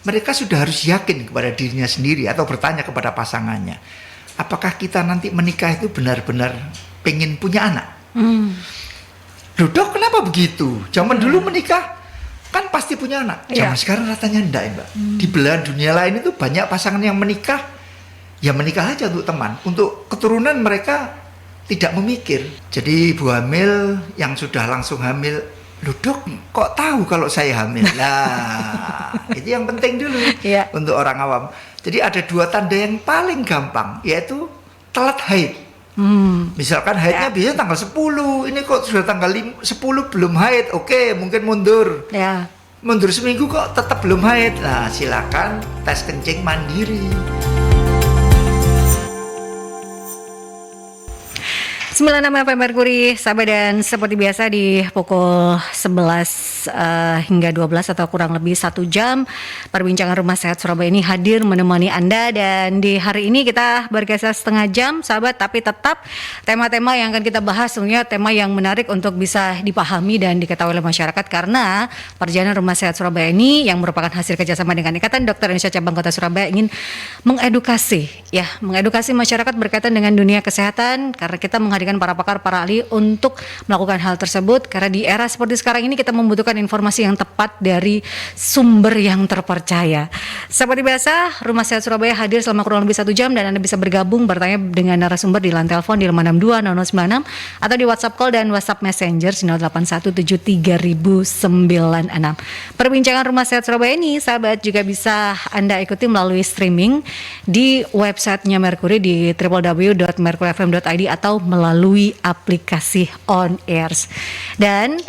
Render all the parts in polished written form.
mereka sudah harus yakin kepada dirinya sendiri atau bertanya kepada pasangannya, apakah kita nanti menikah itu benar-benar pengen punya anak? Loh dok, kenapa begitu? Zaman dulu menikah kan pasti punya anak. Zaman sekarang ratanya enggak, Mbak. Di belahan dunia lain itu banyak pasangan yang menikah, ya menikah aja untuk teman. Untuk keturunan mereka tidak memikir. Jadi ibu hamil yang sudah langsung hamil, loh dok, kok tahu kalau saya hamil? Nah, itu yang penting dulu untuk orang awam. Jadi ada 2 tanda yang paling gampang, yaitu telat haid. Misalkan haidnya biasanya tanggal 10, ini kok sudah tanggal 10 belum haid, oke, mungkin mundur. Mundur seminggu kok tetap belum haid. Nah, silakan tes kencing mandiri. 96 FM Merkuri, sahabat, dan seperti biasa di pukul 11 hingga 12 atau kurang lebih 1 jam, perbincangan Rumah Sehat Surabaya ini hadir menemani Anda. Dan di hari ini kita bergeser setengah jam, sahabat, tapi tetap tema-tema yang akan kita bahas sebenarnya tema yang menarik untuk bisa dipahami dan diketahui oleh masyarakat, karena perjalanan Rumah Sehat Surabaya ini yang merupakan hasil kerjasama dengan Ikatan Dokter Indonesia Cabang Kota Surabaya ingin mengedukasi masyarakat berkaitan dengan dunia kesehatan, karena kita menghadirkan para pakar, para ahli untuk melakukan hal tersebut, karena di era seperti sekarang ini kita membutuhkan informasi yang tepat dari sumber yang terpercaya. Seperti biasa, Rumah Sehat Surabaya hadir selama kurang lebih 1 jam, dan Anda bisa bergabung bertanya dengan narasumber di line telepon di 562 0096 atau di WhatsApp call dan WhatsApp Messenger 08173096. Perbincangan Rumah Sehat Surabaya ini, sahabat, juga bisa Anda ikuti melalui streaming di websitenya Merkuri di www.merkurifm.id atau melalui aplikasi On Airs. Dan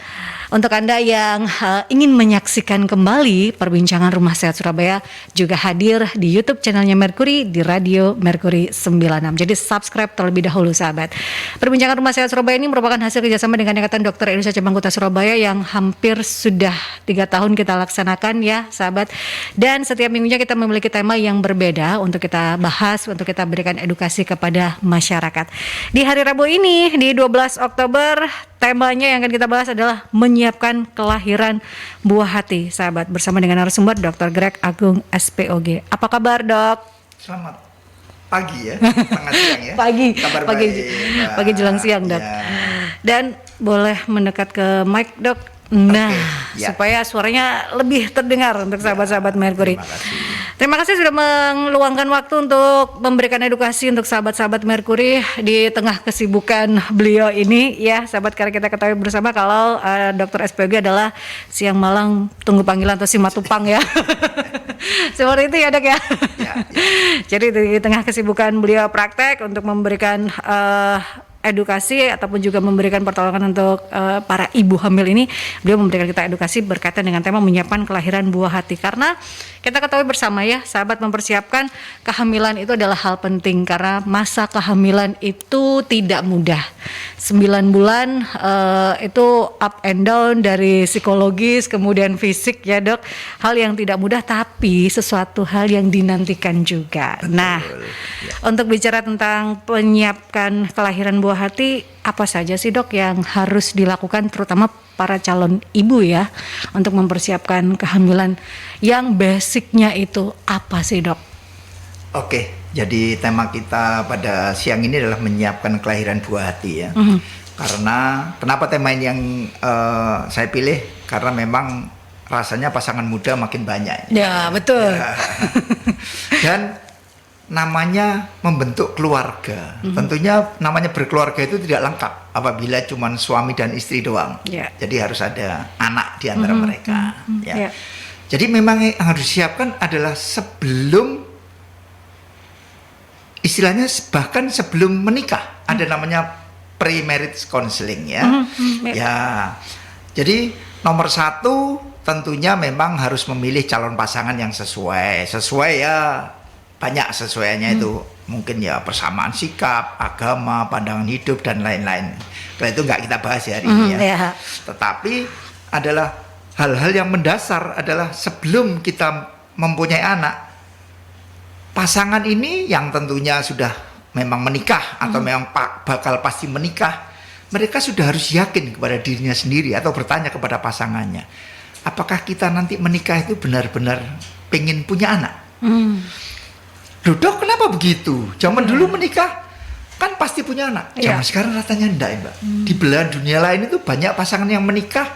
untuk Anda yang ingin menyaksikan kembali perbincangan Rumah Sehat Surabaya, juga hadir di YouTube channelnya Merkuri di Radio Merkuri 96. Jadi subscribe terlebih dahulu, sahabat. Perbincangan Rumah Sehat Surabaya ini merupakan hasil kerjasama dengan Ikatan Dokter Indonesia Cabang Kota Surabaya yang hampir sudah 3 tahun kita laksanakan, ya sahabat. Dan setiap minggunya kita memiliki tema yang berbeda untuk kita bahas, untuk kita berikan edukasi kepada masyarakat. Di hari Rabu ini, di 12 Oktober, temanya yang akan kita bahas adalah menyiapkan kelahiran buah hati, sahabat, bersama dengan narasumber Dr. Greg Agung SPOG. Apa kabar, Dok? Selamat pagi ya, tengah siang ya. Pagi jelang siang, Dok. Dan boleh mendekat ke mic, Dok. Nah, supaya suaranya lebih terdengar untuk sahabat-sahabat Merkuri. Terima kasih sudah meluangkan waktu untuk memberikan edukasi untuk sahabat-sahabat Merkuri di tengah kesibukan beliau ini, ya sahabat, karena kita ketahui bersama kalau Dr. SPOG adalah siang malang tunggu panggilan atau simatupang ya. Seperti itu ya, Dok ya. Jadi di tengah kesibukan beliau praktek untuk memberikan edukasi ataupun juga memberikan pertolongan untuk para ibu hamil ini, beliau memberikan kita edukasi berkaitan dengan tema menyiapkan kelahiran buah hati. Karena kita ketahui bersama ya, sahabat, mempersiapkan kehamilan itu adalah hal penting, karena masa kehamilan itu tidak mudah. 9 bulan itu up and down dari psikologis kemudian fisik, ya Dok. Hal yang tidak mudah, tapi sesuatu hal yang dinantikan juga. Betul. Nah, untuk bicara tentang menyiapkan kelahiran buah hati, apa saja sih, Dok, yang harus dilakukan terutama para calon ibu ya untuk mempersiapkan kehamilan yang basicnya itu apa sih, Dok? Oke, jadi tema kita pada siang ini adalah menyiapkan kelahiran buah hati ya. Karena kenapa tema ini yang saya pilih? Karena memang rasanya pasangan muda makin banyak. Ya, betul. Ya. Dan namanya membentuk keluarga. Tentunya namanya berkeluarga itu tidak lengkap apabila cuma suami dan istri doang. Jadi harus ada anak di antara mereka. Jadi memang yang harus disiapkan adalah sebelum, istilahnya bahkan sebelum menikah, ada namanya pre-marriage counseling ya. Jadi nomor 1 tentunya memang harus memilih calon pasangan yang sesuai ya. Banyak sesuainya itu, mungkin ya persamaan sikap, agama, pandangan hidup dan lain-lain. Kalau itu nggak kita bahas hari ini ya. Tetapi adalah hal-hal yang mendasar adalah sebelum kita mempunyai anak, pasangan ini yang tentunya sudah memang menikah atau memang bakal pasti menikah, mereka sudah harus yakin kepada dirinya sendiri atau bertanya kepada pasangannya, apakah kita nanti menikah itu benar-benar pengen punya anak. Loh dok, kenapa begitu? Zaman dulu menikah kan pasti punya anak. Zaman sekarang ratanya enggak ya Mbak. Di belahan dunia lain itu banyak pasangan yang menikah,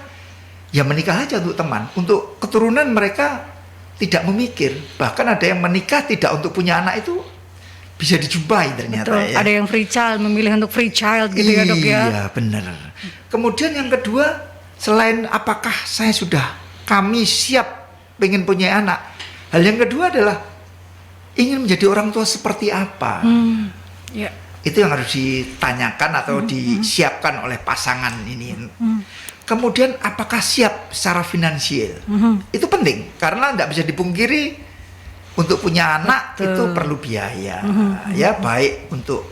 ya menikah aja untuk teman. Untuk keturunan mereka tidak memikir. Bahkan ada yang menikah tidak untuk punya anak, itu bisa dijumpai ternyata. Betul. Ya. Ada yang free child, memilih untuk free child gitu ya dok ya. Iya benar. Kemudian yang kedua, selain apakah kami siap pengen punya anak, hal yang kedua adalah ingin menjadi orang tua seperti apa. Ya. Itu yang harus ditanyakan atau disiapkan oleh pasangan ini. Kemudian apakah siap secara finansial? Itu penting karena tidak bisa dipungkiri untuk punya anak itu perlu biaya. Ya, baik untuk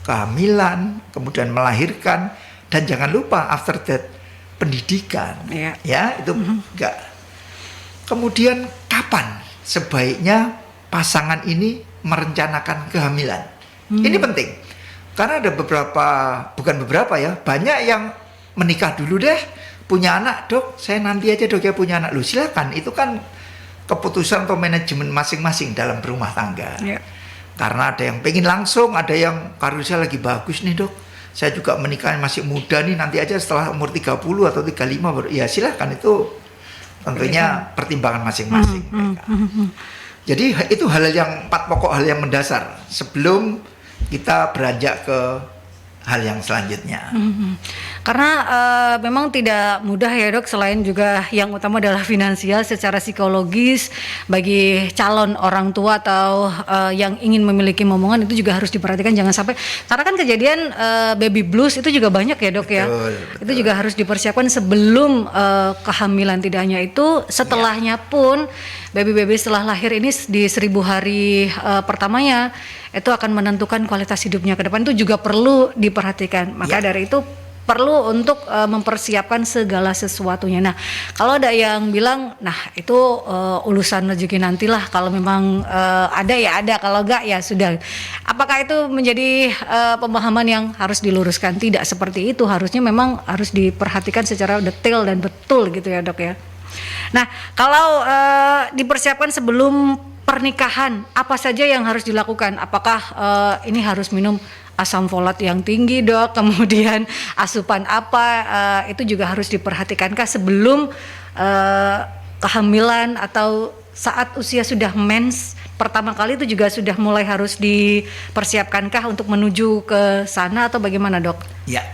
kehamilan, kemudian melahirkan, dan jangan lupa after that pendidikan. Ya, itu enggak. Kemudian kapan sebaiknya pasangan ini merencanakan kehamilan? Ini penting. Karena ada banyak yang menikah dulu deh, punya anak, dok, saya nanti aja dok ya punya anak. Loh silakan, itu kan keputusan atau manajemen masing-masing dalam berumah tangga. Karena ada yang pengen langsung, ada yang karirnya lagi bagus nih dok, saya juga menikah masih muda nih, nanti aja setelah umur 30 atau 35 ya silakan, itu tentunya pertimbangan masing-masing mereka. Jadi itu empat pokok hal yang mendasar sebelum kita beranjak ke hal yang selanjutnya. Karena memang tidak mudah ya dok, selain juga yang utama adalah finansial, secara psikologis bagi calon orang tua atau yang ingin memiliki momongan itu juga harus diperhatikan, jangan sampai, karena kan kejadian baby blues itu juga banyak ya dok. Betul. Itu juga harus dipersiapkan sebelum kehamilan, tidak hanya itu, setelahnya pun baby setelah lahir ini di 1000 hari pertamanya itu akan menentukan kualitas hidupnya ke depan, itu juga perlu diperhatikan. Maka dari itu perlu untuk mempersiapkan segala sesuatunya. Nah, kalau ada yang bilang, nah itu urusan rezeki nantilah, kalau memang ada ya ada, kalau enggak ya sudah. Apakah itu menjadi pemahaman yang harus diluruskan? Tidak seperti itu, harusnya memang harus diperhatikan secara detail dan betul gitu ya dok ya. Nah, kalau dipersiapkan sebelum pernikahan, apa saja yang harus dilakukan? Apakah ini harus minum asam folat yang tinggi dok, kemudian asupan apa, itu juga harus diperhatikankah sebelum kehamilan atau saat usia sudah mens pertama kali, itu juga sudah mulai harus dipersiapkankah untuk menuju ke sana atau bagaimana dok? Ya.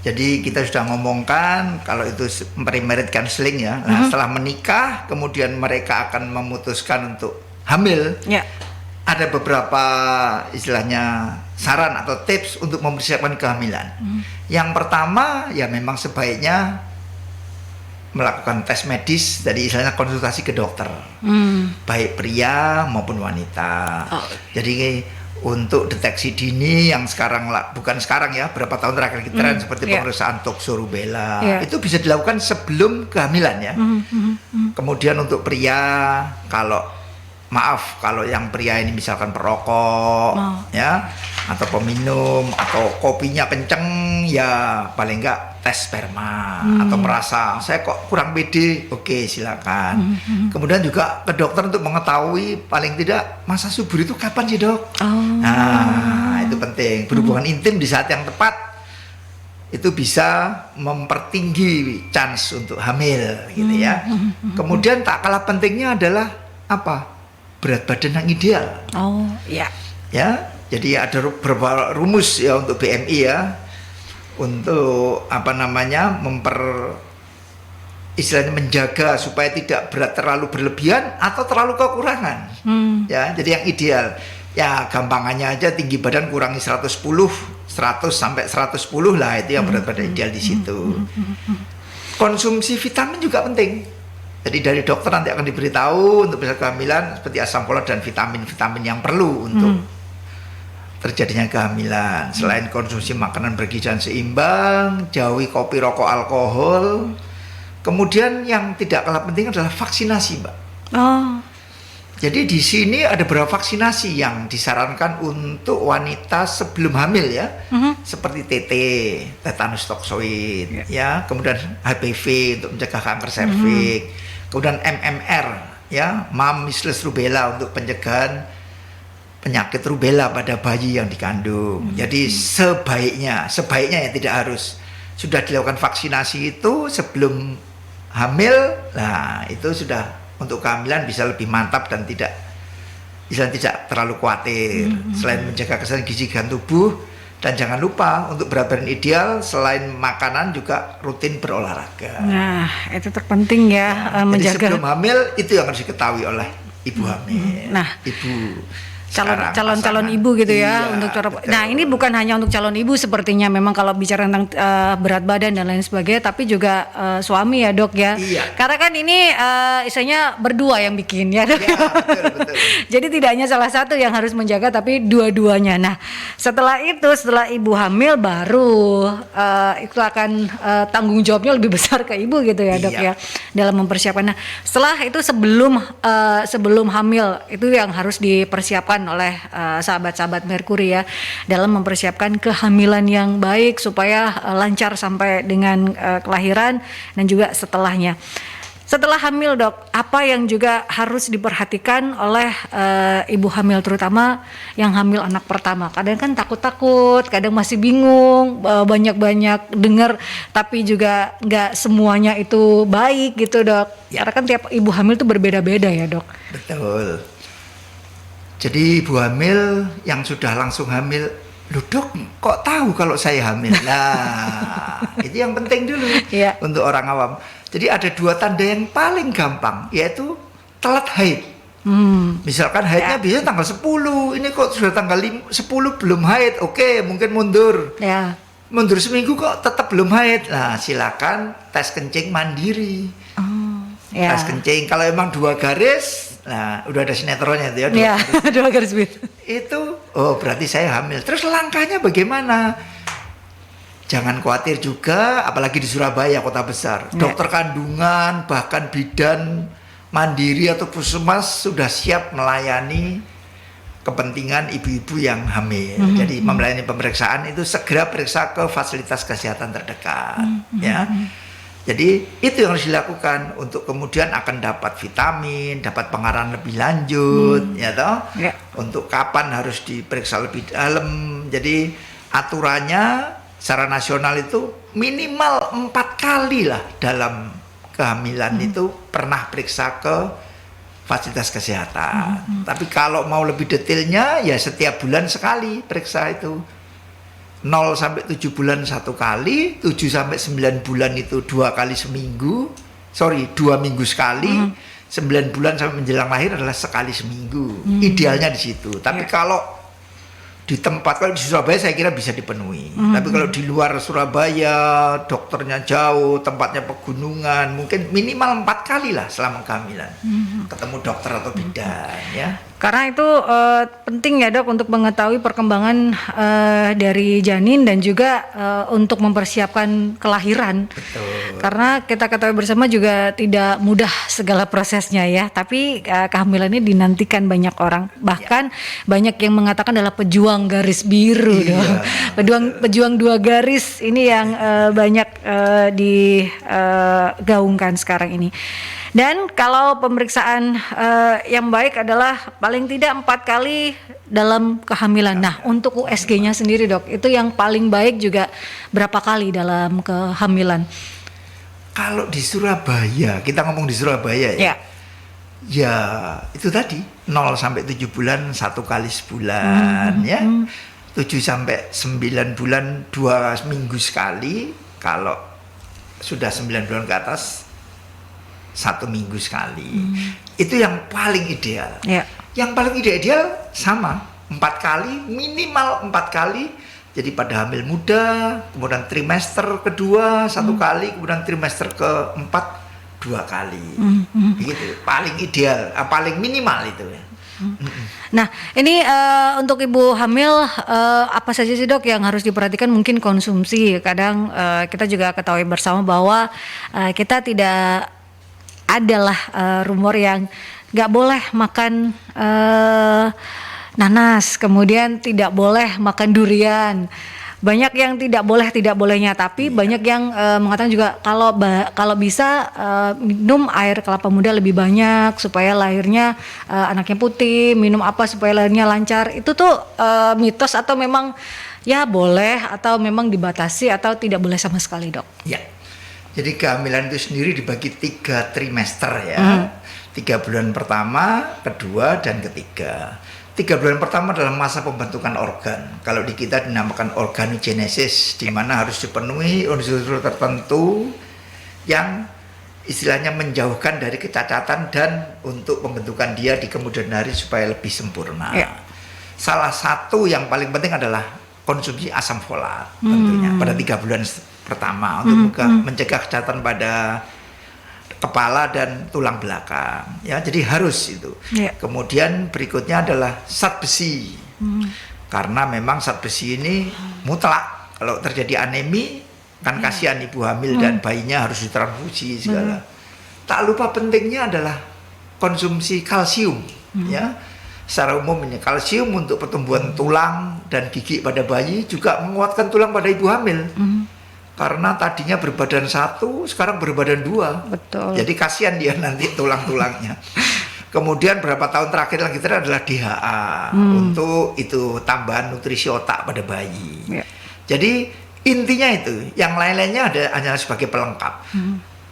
Jadi kita sudah ngomongkan kalau itu pre-marriage counseling ya. Nah, setelah menikah kemudian mereka akan memutuskan untuk hamil. Ada beberapa istilahnya saran atau tips untuk mempersiapkan kehamilan. Yang pertama ya memang sebaiknya melakukan tes medis, jadi istilahnya konsultasi ke dokter, baik pria maupun wanita. Jadi untuk deteksi dini yang bukan sekarang ya, berapa tahun terakhir kita seperti pemeriksaan toxorubella, itu bisa dilakukan sebelum kehamilan ya. Kemudian untuk pria, kalau yang pria ini misalkan perokok ya, atau peminum, atau kopinya kenceng ya, paling enggak tes sperma, atau merasa saya kok kurang pede, oke silakan. Kemudian juga ke dokter untuk mengetahui paling tidak masa subur itu kapan sih dok. Nah itu penting, berhubungan intim di saat yang tepat itu bisa mempertinggi chance untuk hamil gitu ya. Kemudian tak kalah pentingnya adalah apa? Berat badan yang ideal. Ya, jadi ada beberapa rumus ya untuk BMI ya, untuk istilahnya menjaga supaya tidak berat terlalu berlebihan atau terlalu kekurangan. Ya, jadi yang ideal ya gampangannya aja, tinggi badan kurangi 100 sampai 110 lah, itu yang berat badan ideal di situ. Konsumsi vitamin juga penting. Jadi dari dokter nanti akan diberitahu untuk bisa kehamilan seperti asam folat dan vitamin-vitamin yang perlu untuk terjadinya kehamilan. Selain konsumsi makanan bergizi dan seimbang, jauhi kopi, rokok, alkohol. Kemudian yang tidak kalah penting adalah vaksinasi, Mbak. Jadi di sini ada beberapa vaksinasi yang disarankan untuk wanita sebelum hamil ya, seperti TT, tetanus toksoid, ya, kemudian HPV untuk mencegah kanker serviks, kemudian MMR ya, measles rubella untuk pencegahan penyakit rubella pada bayi yang dikandung. Jadi sebaiknya ya tidak harus sudah dilakukan vaksinasi itu sebelum hamil. Nah, itu sudah untuk kehamilan bisa lebih mantap dan tidak terlalu khawatir. Selain menjaga kesehatan gizi dan tubuh, dan jangan lupa untuk berat badan ideal selain makanan juga rutin berolahraga. Nah, itu terpenting ya, menjaga. Jadi sebelum hamil itu yang harus diketahui oleh ibu hamil. Nah, ibu calon ibu gitu ya, iya, untuk cara. Betul. Nah, ini bukan hanya untuk calon ibu sepertinya, memang kalau bicara tentang berat badan dan lain sebagainya, tapi juga suami ya dok ya. Iya. Karena kan ini istilahnya berdua yang bikin ya dok. Iya, betul. Jadi tidak hanya salah satu yang harus menjaga, tapi dua-duanya. Nah, setelah ibu hamil baru itu akan tanggung jawabnya lebih besar ke ibu gitu ya dok ya, dalam mempersiapkan. Nah, setelah itu sebelum hamil itu yang harus dipersiapkan oleh sahabat-sahabat Merkuri ya, dalam mempersiapkan kehamilan yang baik supaya lancar sampai dengan kelahiran dan juga setelahnya. Setelah hamil dok, apa yang juga harus diperhatikan oleh ibu hamil, terutama yang hamil anak pertama? Kadang kan takut-takut, kadang masih bingung, banyak-banyak dengar, tapi juga nggak semuanya itu baik gitu dok. Karena kan tiap ibu hamil itu berbeda-beda ya dok. Betul. Jadi ibu hamil yang sudah langsung hamil, loh dok, kok tahu kalau saya hamil? Nah, itu yang penting dulu untuk orang awam. Jadi ada 2 tanda yang paling gampang, yaitu telat haid. Misalkan haidnya biasanya tanggal 10, ini kok sudah tanggal 10 belum haid, oke, mungkin mundur. Ya. Mundur seminggu kok tetap belum haid. Nah, silakan tes kencing mandiri. Tes kencing, kalau emang 2 garis, nah udah ada sinetronnya itu ya, 2 garis biru. Itu, oh berarti saya hamil. Terus langkahnya bagaimana? Jangan khawatir juga, apalagi di Surabaya, kota besar. Dokter kandungan, bahkan bidan mandiri atau puskesmas sudah siap melayani kepentingan ibu-ibu yang hamil. Jadi melayani pemeriksaan itu segera periksa ke fasilitas kesehatan terdekat. Ya. Jadi itu yang harus dilakukan untuk kemudian akan dapat vitamin, dapat pengarahan lebih lanjut, ya toh. Untuk kapan harus diperiksa lebih dalam. Jadi aturannya secara nasional itu minimal 4 kali lah dalam kehamilan itu pernah periksa ke fasilitas kesehatan. Tapi kalau mau lebih detailnya ya setiap bulan sekali periksa itu. 0 sampai 7 bulan 1 kali, 7 sampai 9 bulan itu 2 kali seminggu, 2 minggu sekali, 9 bulan sampai menjelang lahir adalah sekali seminggu. Idealnya di situ. Tapi kalau di tempat, kalau di Surabaya saya kira bisa dipenuhi. Tapi kalau di luar Surabaya, dokternya jauh, tempatnya pegunungan, mungkin minimal 4 kali lah selama kehamilan. Ketemu dokter atau bidan ya. Karena itu penting ya dok untuk mengetahui perkembangan dari janin dan juga untuk mempersiapkan kelahiran. Betul. Karena kita ketahui bersama juga tidak mudah segala prosesnya ya. Tapi kehamilan ini dinantikan banyak orang. Bahkan banyak yang mengatakan adalah pejuang garis biru dok. Pejuang 2 garis ini yang banyak digaungkan sekarang ini. Dan kalau pemeriksaan yang baik adalah paling tidak 4 kali dalam kehamilan. Nah, untuk USG-nya sendiri dok, itu yang paling baik juga berapa kali dalam kehamilan? Kalau di Surabaya, kita ngomong di Surabaya ya. Ya, itu tadi 0 sampai 7 bulan 1 kali sebulan ya. 7 sampai 9 bulan 2 minggu sekali. Kalau sudah 9 bulan ke atas 1 minggu sekali. Itu yang paling ideal. Yang paling ideal sama 4 kali, minimal 4 kali. Jadi pada hamil muda, kemudian trimester kedua 1 kali, kemudian trimester keempat 2 kali. Begitu, paling ideal, paling minimal itu ya. Nah, ini untuk ibu hamil apa saja sih dok yang harus diperhatikan? Mungkin konsumsi. Kadang kita juga ketahui bersama bahwa kita tidak adalah rumor yang nggak boleh makan nanas, kemudian tidak boleh makan durian. banyak yang tidak bolehnya, tapi banyak yang mengatakan juga kalau bisa minum air kelapa muda lebih banyak supaya lahirnya anaknya putih, minum apa supaya lahirnya lancar. Itu tuh mitos atau memang ya boleh atau memang dibatasi atau tidak boleh sama sekali, Dok? Ya. Jadi kehamilan itu sendiri dibagi 3 trimester ya. 3 bulan pertama, kedua, dan ketiga. 3 bulan pertama adalah masa pembentukan organ. Kalau di kita dinamakan organogenesis, di mana harus dipenuhi unsur-unsur tertentu yang istilahnya menjauhkan dari kecacatan dan untuk pembentukan dia di kemudian hari supaya lebih sempurna. Ya. Salah satu yang paling penting adalah konsumsi asam folat tentunya pada 3 bulan pertama untuk mencegah kecacatan pada kepala dan tulang belakang ya, jadi harus itu. Kemudian berikutnya adalah zat besi, karena memang zat besi ini mutlak. Kalau terjadi anemi kan kasihan ibu hamil dan bayinya harus ditransfusi segala. Tak lupa pentingnya adalah konsumsi kalsium ya. Secara umumnya kalsium untuk pertumbuhan tulang dan gigi pada bayi, juga menguatkan tulang pada ibu hamil. Karena tadinya berbadan 1, sekarang berbadan 2. Betul. Jadi kasihan dia nanti tulang-tulangnya. Kemudian berapa tahun terakhir yang kita adalah DHA untuk itu tambahan nutrisi otak pada bayi. Jadi intinya itu, yang lain-lainnya ada hanya sebagai pelengkap.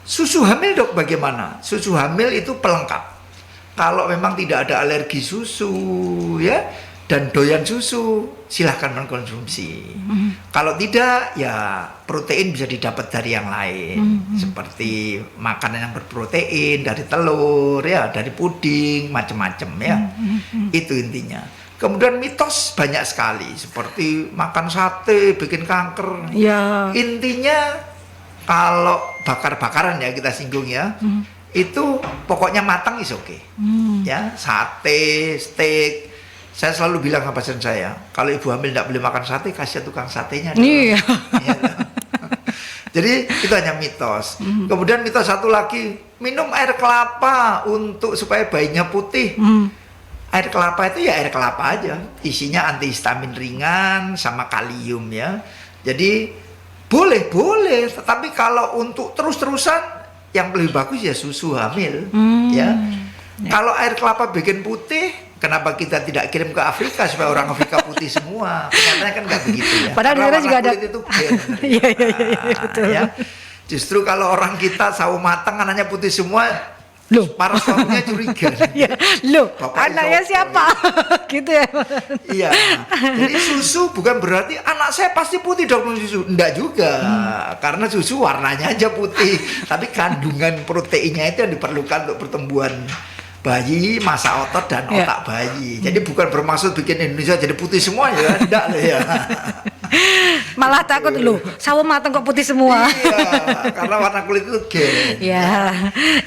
Susu hamil, Dok, bagaimana? Susu hamil itu pelengkap. Kalau memang tidak ada alergi susu ya dan doyan susu, silahkan mengkonsumsi. Kalau tidak, ya protein bisa didapat dari yang lain, seperti makanan yang berprotein, dari telur, ya, dari puding, macam-macam ya. Itu intinya. Kemudian mitos banyak sekali, seperti makan sate bikin kanker. Ya. Intinya kalau bakar-bakaran ya kita singgung ya, itu pokoknya matang is oke. Ya, sate, steak. Saya selalu bilang sama pasien saya, kalau ibu hamil tidak boleh makan sate, kasih tukang satenya. Iya. Jadi itu hanya mitos. Kemudian mitos satu lagi, minum air kelapa untuk supaya bayinya putih. Air kelapa itu ya air kelapa aja, isinya antihistamin ringan sama kalium ya. Jadi boleh, tetapi kalau untuk terus-terusan yang lebih bagus ya susu hamil ya. Kalau air kelapa bikin putih, kenapa kita tidak kirim ke Afrika supaya orang Afrika putih semua? Kenyataannya kan nggak begitu ya. Padahal di sana juga ada. Itu gen. Iya, betul. Ya. Justru kalau orang kita sawo matang anaknya putih semua, loh, para suaminya curiga. Ya, loh, anaknya siapa? Gitu ya. Iya. Jadi susu bukan berarti anak saya pasti putih dok susu. Enggak juga. Karena susu warnanya aja putih, tapi kandungan proteinnya itu yang diperlukan untuk pertumbuhan bayi, masa otot dan otak bayi. Jadi bukan bermaksud bikin Indonesia jadi putih semua ya, enggak lah ya. Malah takut loh, sawo matang kok putih semua. Iya, karena warna kulit itu gen. Ya,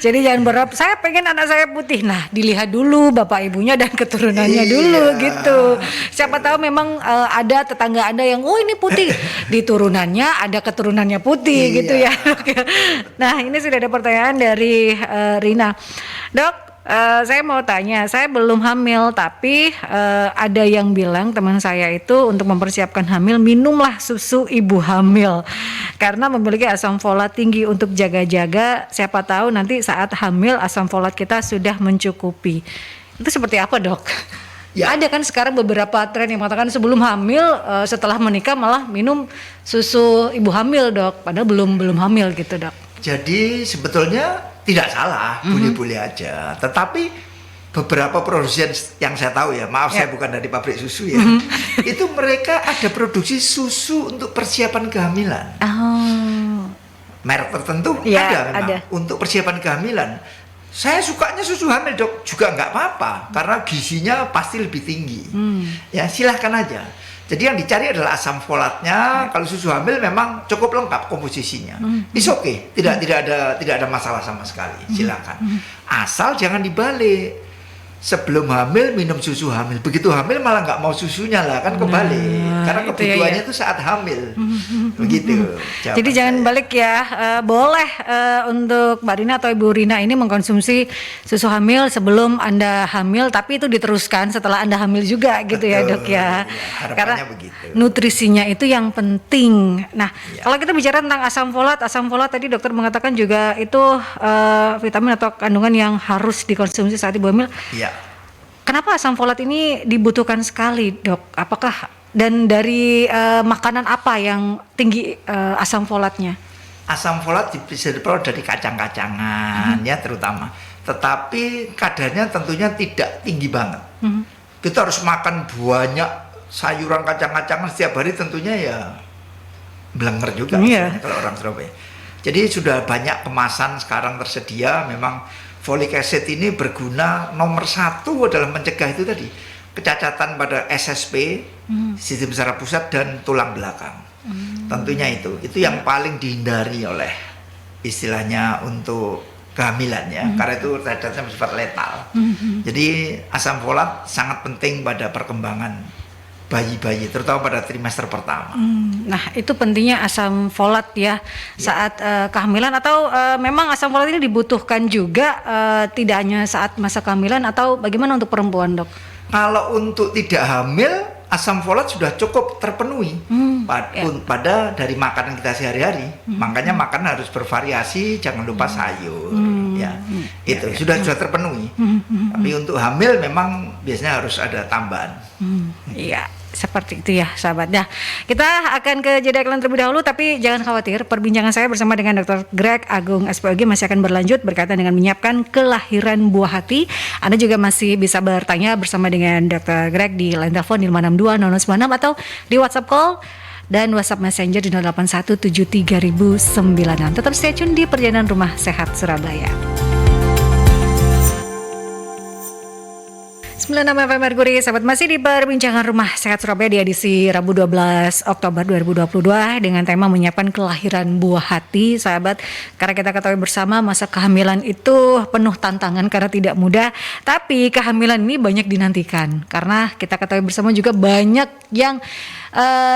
jadi jangan berharap saya pengen anak saya putih. Nah, dilihat dulu bapak ibunya dan keturunannya dulu gitu. Siapa tahu memang ada tetangga Anda yang oh ini putih, di turunannya ada keturunannya putih gitu ya. Nah, ini sudah ada pertanyaan dari Rina. Dok, saya mau tanya, saya belum hamil tapi ada yang bilang teman saya itu untuk mempersiapkan hamil minumlah susu ibu hamil karena memiliki asam folat tinggi untuk jaga-jaga siapa tahu nanti saat hamil asam folat kita sudah mencukupi. Itu seperti apa, Dok? Ya. Ada kan sekarang beberapa tren yang mengatakan sebelum hamil setelah menikah malah minum susu ibu hamil, Dok, padahal belum hamil gitu, Dok. Jadi sebetulnya tidak salah, boleh-boleh aja. Tetapi beberapa produsen yang saya tahu ya, maaf saya bukan dari pabrik susu ya, itu mereka ada produksi susu untuk persiapan kehamilan. Merek tertentu ada memang untuk persiapan kehamilan. Saya sukanya susu hamil, Dok, juga nggak apa-apa karena gizinya pasti lebih tinggi. Ya silahkan aja. Jadi yang dicari adalah asam folatnya. Kalau susu hamil memang cukup lengkap komposisinya. It's okay, tidak ada masalah sama sekali. Silakan. Asal jangan dibalik. sebelum hamil minum susu hamil, begitu hamil malah nggak mau susunya lah, kan kebalik. Karena itu kebutuhannya ya. itu saat hamil, begitu. Jadi jangan balik ya, boleh untuk Mbak Rina atau Ibu Rina ini mengkonsumsi susu hamil sebelum Anda hamil, tapi itu diteruskan setelah Anda hamil juga gitu. Betul, ya dok ya. Karena begitu. Nutrisinya itu yang penting. Nah, Ya. kalau kita bicara tentang asam folat tadi dokter mengatakan juga itu vitamin atau kandungan yang harus dikonsumsi saat ibu hamil. Iya. Kenapa asam folat ini dibutuhkan sekali, dok? Apakah dan dari makanan apa yang tinggi asam folatnya? Asam folat bisa diperoleh dari kacang-kacangan ya terutama. Tetapi kadarnya tentunya tidak tinggi banget. Kita harus makan banyak sayuran kacang-kacangan setiap hari, tentunya ya blenger juga kalau orang Surabaya. Jadi sudah banyak kemasan sekarang tersedia. Memang folic acid ini berguna nomor 1 adalah mencegah itu tadi, kecacatan pada SSP, sistem saraf pusat dan tulang belakang. Tentunya itu yang paling dihindari oleh istilahnya untuk kehamilan ya, karena itu cacatannya bersifat letal. Jadi asam folat sangat penting pada perkembangan bayi-bayi, terutama pada trimester pertama. Nah, itu pentingnya asam folat ya saat kehamilan, atau memang asam folat ini dibutuhkan juga tidak hanya saat masa kehamilan, atau bagaimana untuk perempuan, dok? Kalau untuk tidak hamil, asam folat sudah cukup terpenuhi pada dari makanan kita sehari-hari. Makanya makan harus bervariasi, jangan lupa sayur. Itu sudah terpenuhi. Tapi untuk hamil memang biasanya harus ada tambahan. Iya, seperti itu ya sahabat. Nah, kita akan ke jeda iklan terlebih dahulu, tapi jangan khawatir, perbincangan saya bersama dengan Dr. Greg Agung SPOG masih akan berlanjut berkaitan dengan menyiapkan kelahiran buah hati. Anda juga masih bisa bertanya bersama dengan Dr. Greg di line telepon di 5620096 atau di WhatsApp call dan WhatsApp Messenger di 08173009. Tetap stay tune di Perjalanan Rumah Sehat Surabaya. 96 FM Merkuri, sahabat, masih di perbincangan Rumah Sehat Surabaya di edisi Rabu 12 Oktober 2022 dengan tema menyiapkan kelahiran buah hati, sahabat. Karena kita ketahui bersama masa kehamilan itu penuh tantangan karena tidak mudah, tapi kehamilan ini banyak dinantikan karena kita ketahui bersama juga banyak yang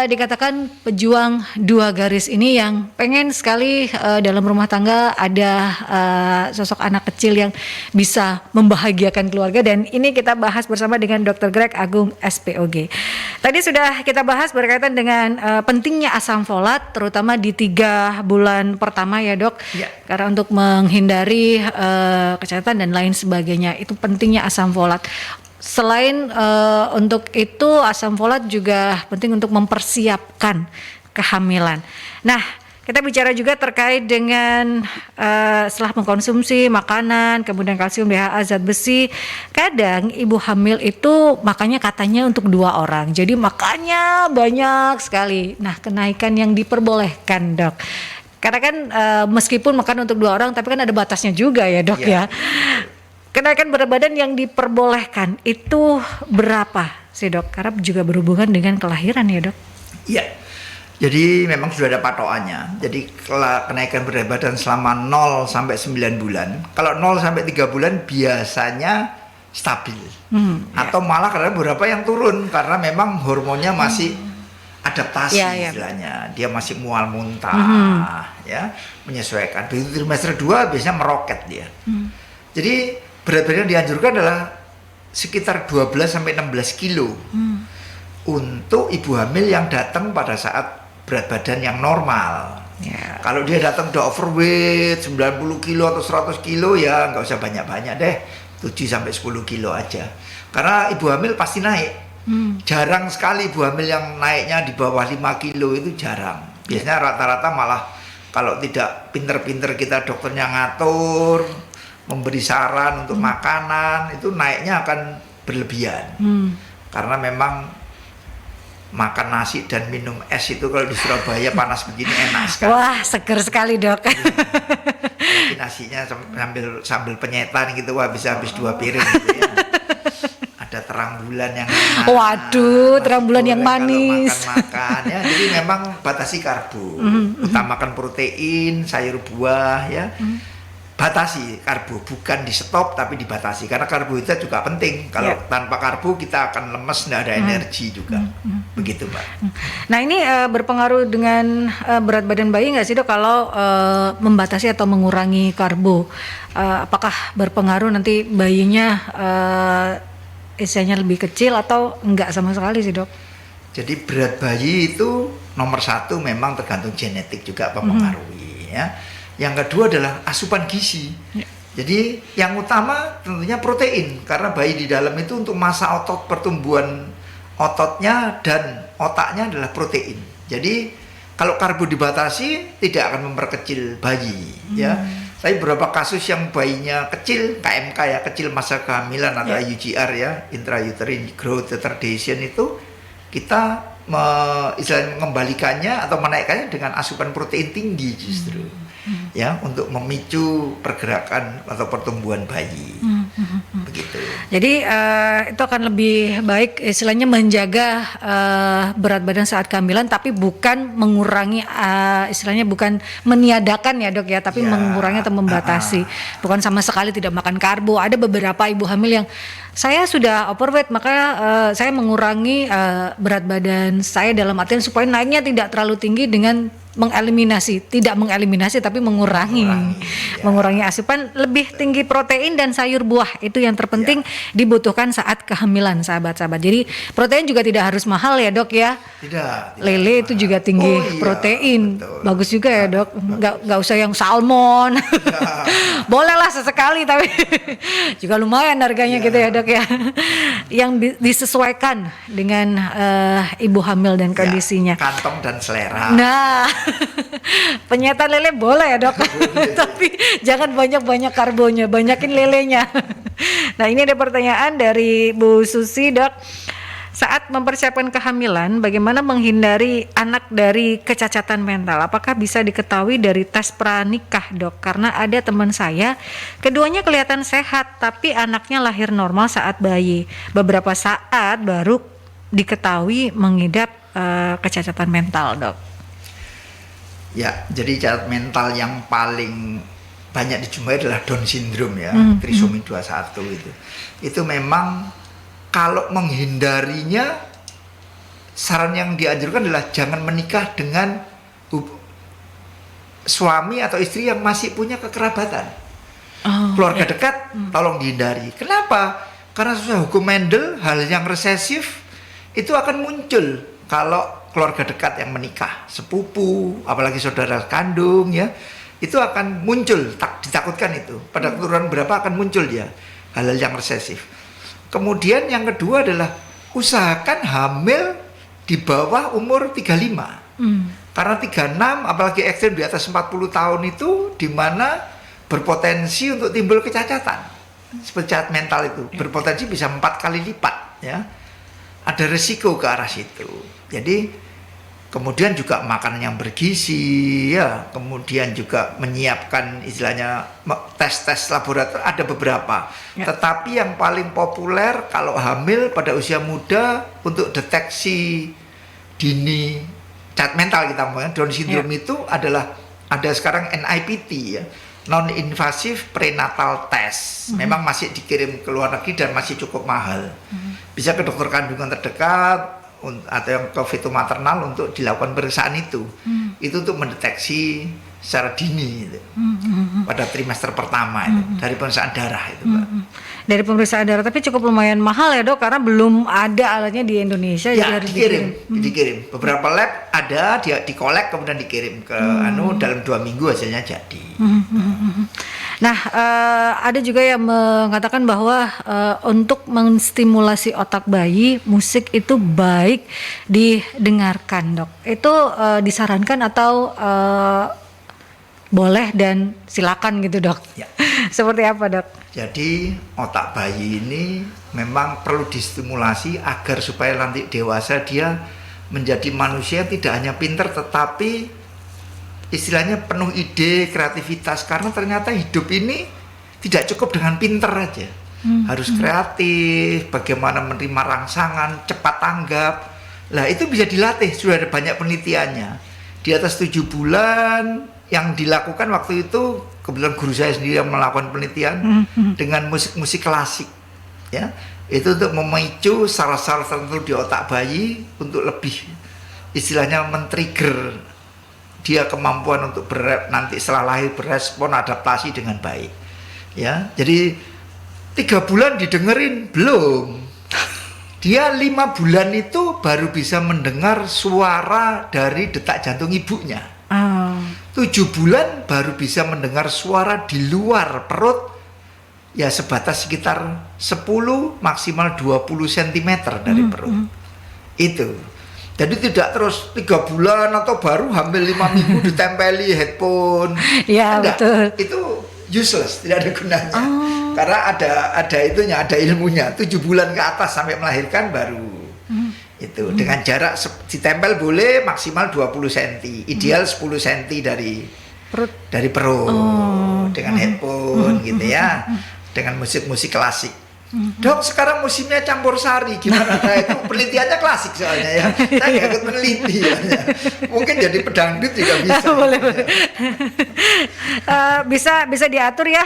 dikatakan pejuang dua garis ini yang pengen sekali dalam rumah tangga ada sosok anak kecil yang bisa membahagiakan keluarga, dan ini kita bahas bersama dengan Dr. Greg Agung SPOG. Tadi sudah kita bahas berkaitan dengan pentingnya asam folat terutama di 3 bulan pertama ya dok, karena untuk menghindari kecacatan dan lain sebagainya, itu pentingnya asam folat. Selain untuk itu, asam folat juga penting untuk mempersiapkan kehamilan. Nah, kita bicara juga terkait dengan setelah mengkonsumsi makanan, kemudian kalsium, DHA, zat besi. Kadang ibu hamil itu makannya katanya untuk 2 orang, jadi makannya banyak sekali. Nah, kenaikan yang diperbolehkan dok, karena kan meskipun makan untuk 2 orang, tapi kan ada batasnya juga ya dok ya. Kenaikan berat badan yang diperbolehkan itu berapa sih dok? Karena juga berhubungan dengan kelahiran ya dok? Iya, jadi memang sudah ada patokannya. Jadi kenaikan berat badan selama 0 sampai 9 bulan. Kalau 0 sampai 3 bulan biasanya stabil. Atau malah karena beberapa yang turun karena memang hormonnya masih adaptasi istilahnya. Dia masih mual muntah, ya, menyesuaikan. Begitu trimester 2 biasanya meroket dia. Jadi berat badan yang dianjurkan adalah sekitar 12 sampai 16 kilo untuk ibu hamil yang datang pada saat berat badan yang normal. Kalau dia datang udah overweight 90 kilo atau 100 kilo ya nggak usah banyak-banyak deh, 7 sampai 10 kilo aja. Karena ibu hamil pasti naik. Jarang sekali ibu hamil yang naiknya di bawah 5 kilo, itu jarang. Biasanya rata-rata malah kalau tidak pinter-pinter kita dokternya ngatur, memberi saran untuk makanan, itu naiknya akan berlebihan. Karena memang makan nasi dan minum es itu kalau di Surabaya panas begini enak sekali. Wah, seger sekali dok. Nasinya sambil penyetan gitu, wah bisa habis 2 piring gitu ya. Ada terang bulan yang enak. Waduh, terang bulan yang manis. Makan ya. Jadi memang batasi karbo, utamakan protein, sayur buah ya. batasi karbo, bukan di stop tapi dibatasi, karena karbohidrat juga penting. Kalau tanpa karbo kita akan lemes, nggak ada energi juga. Begitu, Mbak. Nah, ini berpengaruh dengan berat badan bayi nggak sih, Dok, kalau membatasi atau mengurangi karbo? Apakah berpengaruh nanti bayinya istilahnya lebih kecil atau enggak sama sekali sih, Dok? Jadi berat bayi itu nomor satu memang tergantung genetik juga mempengaruhi, ya. Yang kedua adalah asupan gizi. Jadi yang utama tentunya protein, karena bayi di dalam itu untuk masa otot, pertumbuhan ototnya dan otaknya adalah protein. Jadi kalau karbo dibatasi tidak akan memperkecil bayi, ya. Tapi beberapa kasus yang bayinya kecil, KMK ya, kecil masa kehamilan atau UGR ya, intrauterine growth retardation, itu kita istilahnya mengembalikannya atau menaikkannya dengan asupan protein tinggi justru. Ya, untuk memicu pergerakan atau pertumbuhan bayi. Begitu. Jadi itu akan lebih baik istilahnya menjaga berat badan saat kehamilan, tapi bukan mengurangi, istilahnya bukan meniadakan ya, Dok ya, tapi mengurangi atau membatasi. Bukan sama sekali tidak makan karbo. Ada beberapa ibu hamil yang saya sudah overweight, maka saya mengurangi berat badan saya, dalam artian supaya naiknya tidak terlalu tinggi dengan tidak mengeliminasi tapi mengurangi asupan, lebih tinggi protein dan sayur buah, itu yang terpenting dibutuhkan saat kehamilan, sahabat-sahabat. Jadi protein juga tidak harus mahal ya, Dok ya. Tidak Lele itu juga tinggi protein, betul. Bagus juga ya, Dok. Nggak usah yang salmon. Bolehlah sesekali, tapi juga lumayan harganya gitu ya, Dok ya. Yang disesuaikan dengan ibu hamil dan kondisinya. Kantong dan selera. Nah, penyetan lele boleh ya, Dok. Tapi jangan banyak-banyak karbonya, banyakin lelenya. Nah, ini ada pertanyaan dari Bu Susi, Dok. Saat mempersiapkan kehamilan, bagaimana menghindari anak dari kecacatan mental? Apakah bisa diketahui dari tes pranikah, Dok? Karena ada teman saya, keduanya kelihatan sehat, tapi anaknya lahir normal saat bayi. Beberapa saat baru diketahui mengidap kecacatan mental, Dok. Ya, jadi cacat mental yang paling banyak dijumpai adalah Down syndrome ya, trisomi 21 itu. Itu memang kalau menghindarinya, saran yang dianjurkan adalah jangan menikah dengan suami atau istri yang masih punya kekerabatan. Keluarga dekat tolong dihindari. Kenapa? Karena sesuai hukum Mendel, hal yang resesif itu akan muncul kalau keluarga dekat yang menikah, sepupu, apalagi saudara kandung ya, itu akan muncul, ditakutkan itu. Pada keturunan berapa akan muncul dia, hal-hal yang resesif. Kemudian yang kedua adalah usahakan hamil di bawah umur 35. Karena 36 apalagi ekstrem di atas 40 tahun itu di mana berpotensi untuk timbul kecacatan. Seperti cacat mental itu berpotensi bisa 4 kali lipat ya. Ada resiko ke arah situ. Jadi kemudian juga makanan yang bergizi ya, kemudian juga menyiapkan istilahnya tes-tes laboratorium, ada beberapa. Tetapi yang paling populer kalau hamil pada usia muda untuk deteksi dini cacat mental, kita ngomongin Down syndrome itu adalah ada sekarang NIPT ya, non invasive prenatal test. Memang masih dikirim ke luar negeri dan masih cukup mahal. Bisa ke dokter kandungan terdekat atau yang ke feto maternal untuk dilakukan pemeriksaan itu. Itu untuk mendeteksi secara dini gitu. Pada trimester pertama itu dari pemeriksaan darah itu, Pak. Dari pemeriksaan darah, tapi cukup lumayan mahal ya, Dok, karena belum ada alatnya di Indonesia. Ya, jadi harus dikirim. Beberapa lab ada, dia dikolek kemudian dikirim ke dalam 2 minggu hasilnya jadi. Nah, ada juga yang mengatakan bahwa untuk menstimulasi otak bayi, musik itu baik didengarkan, Dok. Itu disarankan atau boleh dan silakan gitu, Dok? Ya. Seperti apa, Dok? Jadi otak bayi ini memang perlu distimulasi agar supaya nanti dewasa dia menjadi manusia tidak hanya pintar tetapi istilahnya penuh ide, kreativitas, karena ternyata hidup ini tidak cukup dengan pinter aja. Harus kreatif, bagaimana menerima rangsangan, cepat tanggap. Lah itu bisa dilatih, sudah ada banyak penelitiannya. Di atas 7 bulan yang dilakukan waktu itu kebetulan guru saya sendiri yang melakukan penelitian dengan musik-musik klasik, ya, itu untuk memicu saraf-saraf tertentu di otak bayi untuk lebih istilahnya men-trigger dia kemampuan untuk nanti setelah lahir berespon adaptasi dengan baik, ya. Jadi 3 bulan didengerin belum, dia 5 bulan itu baru bisa mendengar suara dari detak jantung ibunya. 7 bulan baru bisa mendengar suara di luar perut, ya sebatas sekitar 10 maksimal 20 cm dari perut. Itu. Jadi tidak terus 3 bulan atau baru hamil 5 minggu ditempeli headphone. Ya, enggak, betul. itu useless, tidak ada gunanya. Karena ada itunya, ada ilmunya. 7 bulan ke atas sampai melahirkan baru. Itu dengan jarak ditempel boleh maksimal 20 cm, ideal 10 cm dari perut dengan headphone gitu ya, dengan musik-musik klasik. Dok, sekarang musimnya campur sari, gimana? Nah, itu penelitiannya klasik soalnya ya. Saya nggak ikut meneliti ya. Mungkin jadi pedangdut juga bisa. Boleh. Bisa diatur ya,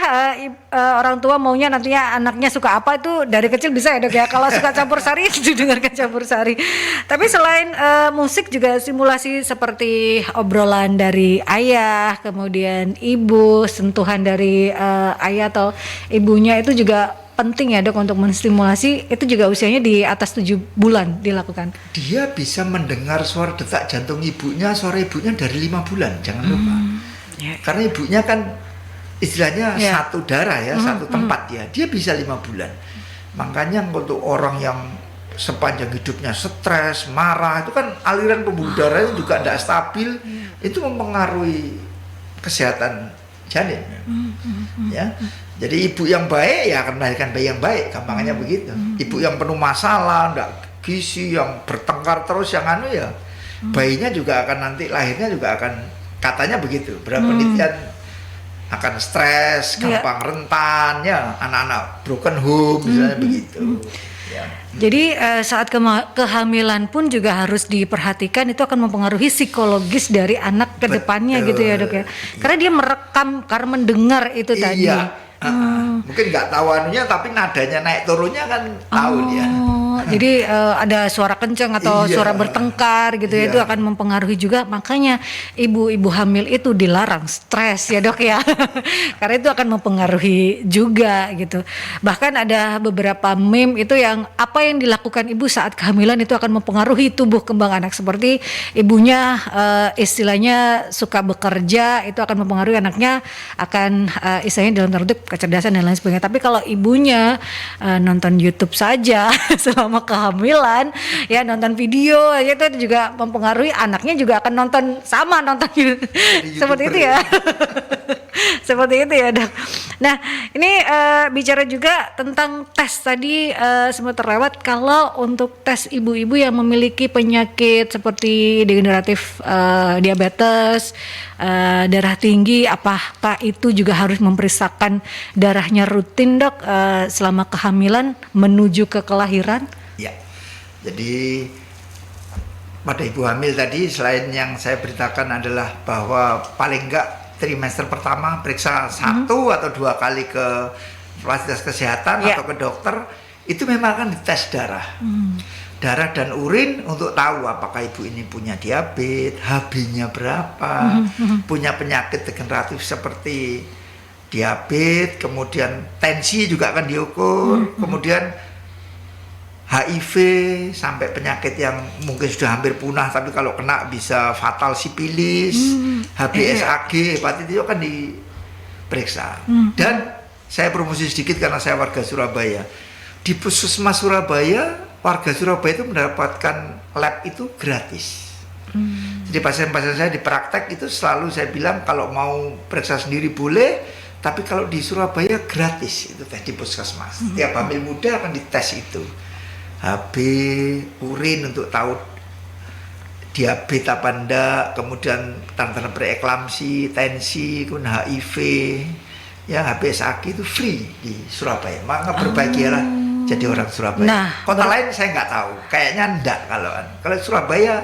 orang tua maunya nantinya anaknya suka apa itu dari kecil bisa ya dok ya. Kalau suka campur sari didengarkan campur sari. Tapi selain musik juga simulasi seperti obrolan dari ayah, kemudian ibu, sentuhan dari ayah atau ibunya itu juga penting ya dok untuk menstimulasi. Itu juga usianya di atas 7 bulan dilakukan. Dia bisa mendengar suara detak jantung ibunya, suara ibunya dari 5 bulan, jangan lupa. Karena ibunya kan istilahnya satu darah ya, satu tempat ya. Dia bisa 5 bulan. Makanya untuk orang yang sepanjang hidupnya stres, marah, itu kan aliran pembuluh darahnya juga tidak stabil, itu mempengaruhi kesehatan janin. Ya. Jadi ibu yang baik ya akan melahirkan bayi yang baik, gampangnya begitu. Ibu yang penuh masalah, enggak gizi, yang bertengkar terus, yang ya bayinya juga akan nanti lahirnya juga akan, katanya begitu. Berapa penelitian akan stres, gampang rentan, ya anak-anak broken home misalnya begitu. Ya. Jadi saat kehamilan pun juga harus diperhatikan, itu akan mempengaruhi psikologis dari anak ke depannya gitu ya dok ya. Karena dia merekam karena mendengar itu tadi. Mungkin nggak tahu anunya, tapi nadanya naik turunnya kan tahu dia. Jadi ada suara kencang atau suara bertengkar gitu ya, itu akan mempengaruhi juga. Makanya ibu-ibu hamil itu dilarang stres ya dok ya. Karena itu akan mempengaruhi juga gitu. Bahkan ada beberapa meme itu yang apa yang dilakukan ibu saat kehamilan itu akan mempengaruhi tubuh kembang anak. Seperti ibunya istilahnya suka bekerja, itu akan mempengaruhi anaknya, akan istilahnya dalam tanda kutip kecerdasan dan lain sebagainya. Tapi kalau ibunya nonton YouTube saja selama kehamilan, ya nonton video itu juga mempengaruhi anaknya, juga akan nonton YouTube. Seperti itu ya. Seperti itu ya dok. Nah ini bicara juga tentang tes tadi sempat terlewat. Kalau untuk tes ibu-ibu yang memiliki penyakit seperti degeneratif diabetes, darah tinggi, apakah itu juga harus memeriksakan darahnya rutin dok selama kehamilan menuju ke kelahiran? Ya, jadi pada ibu hamil tadi selain yang saya beritakan adalah bahwa paling enggak trimester pertama periksa 1 atau 2 kali ke fasilitas kesehatan atau ke dokter, itu memang akan dites darah. Darah dan urin untuk tahu apakah ibu ini punya diabetes, HB-nya berapa, punya penyakit degeneratif seperti diabetes, kemudian tensi juga akan diukur, kemudian HIV sampai penyakit yang mungkin sudah hampir punah tapi kalau kena bisa fatal, sipilis, HBsAg, hepatitis itu akan diperiksa. Dan saya promosi sedikit karena saya warga Surabaya. Di Puskesmas Surabaya, warga Surabaya itu mendapatkan lab itu gratis. Jadi pasien-pasien saya di praktek itu selalu saya bilang kalau mau periksa sendiri boleh, tapi kalau di Surabaya gratis itu tes di Puskesmas. Tiap hamil muda akan dites itu. HB, urin untuk tahu diabetes apa enggak, kemudian tanda-tanda preeklamsi, tensi, kemudian HIV, ya HBsAg itu free di Surabaya. Maka berbaikilah jadi orang Surabaya. Kota lain saya nggak tahu, kayaknya enggak kalau Surabaya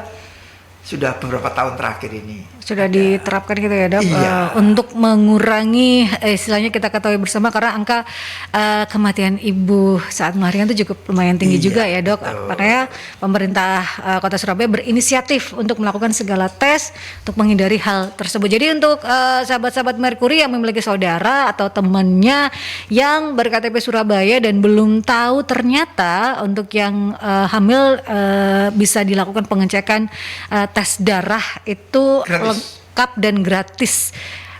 sudah beberapa tahun terakhir ini sudah diterapkan gitu ya, Dok, Iya. untuk mengurangi istilahnya kita ketahui bersama, karena angka kematian ibu saat melahirkan itu cukup lumayan tinggi Iya, juga ya, Dok. betul. Makanya pemerintah Kota Surabaya berinisiatif untuk melakukan segala tes untuk menghindari hal tersebut. Jadi untuk sahabat-sahabat Merkuri yang memiliki saudara atau temannya yang berKTP Surabaya dan belum tahu, ternyata untuk yang hamil bisa dilakukan pengecekan tes darah itu Gratis. lengkap dan gratis,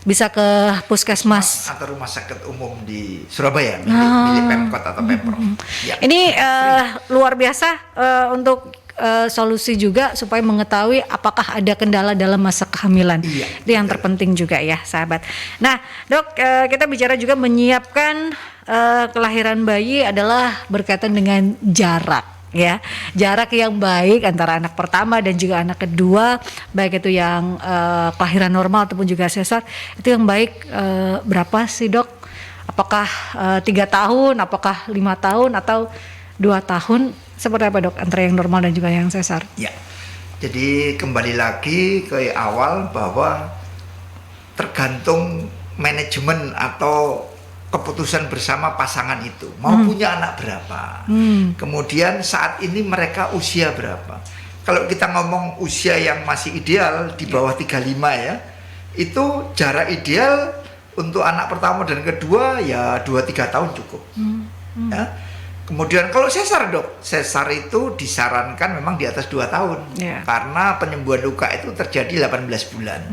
bisa ke puskesmas. atau rumah sakit umum di Surabaya milik Pemkot atau Pemprov. Ya. Ini luar biasa untuk solusi juga supaya mengetahui apakah ada kendala dalam masa kehamilan. Iya, Itu yang terpenting juga ya, sahabat. Nah, Dok, kita bicara juga menyiapkan kelahiran bayi adalah berkaitan dengan jarak. Ya, jarak yang baik antara anak pertama dan juga anak kedua, baik itu yang kelahiran normal ataupun juga sesar, itu yang baik berapa sih, Dok? Apakah 3 tahun, apakah 5 tahun atau 2 tahun? Seperti apa, Dok, antara yang normal dan juga yang sesar? Ya. Jadi kembali lagi ke awal bahwa tergantung manajemen atau keputusan bersama pasangan itu mau punya anak berapa. Kemudian saat ini mereka usia berapa. Kalau kita ngomong usia yang masih ideal di bawah 35 ya, itu jarak ideal untuk anak pertama dan kedua ya 2-3 tahun cukup. Ya. Kemudian kalau sesar, Dok, sesar itu disarankan memang di atas 2 tahun. Karena penyembuhan luka itu terjadi 18 bulan.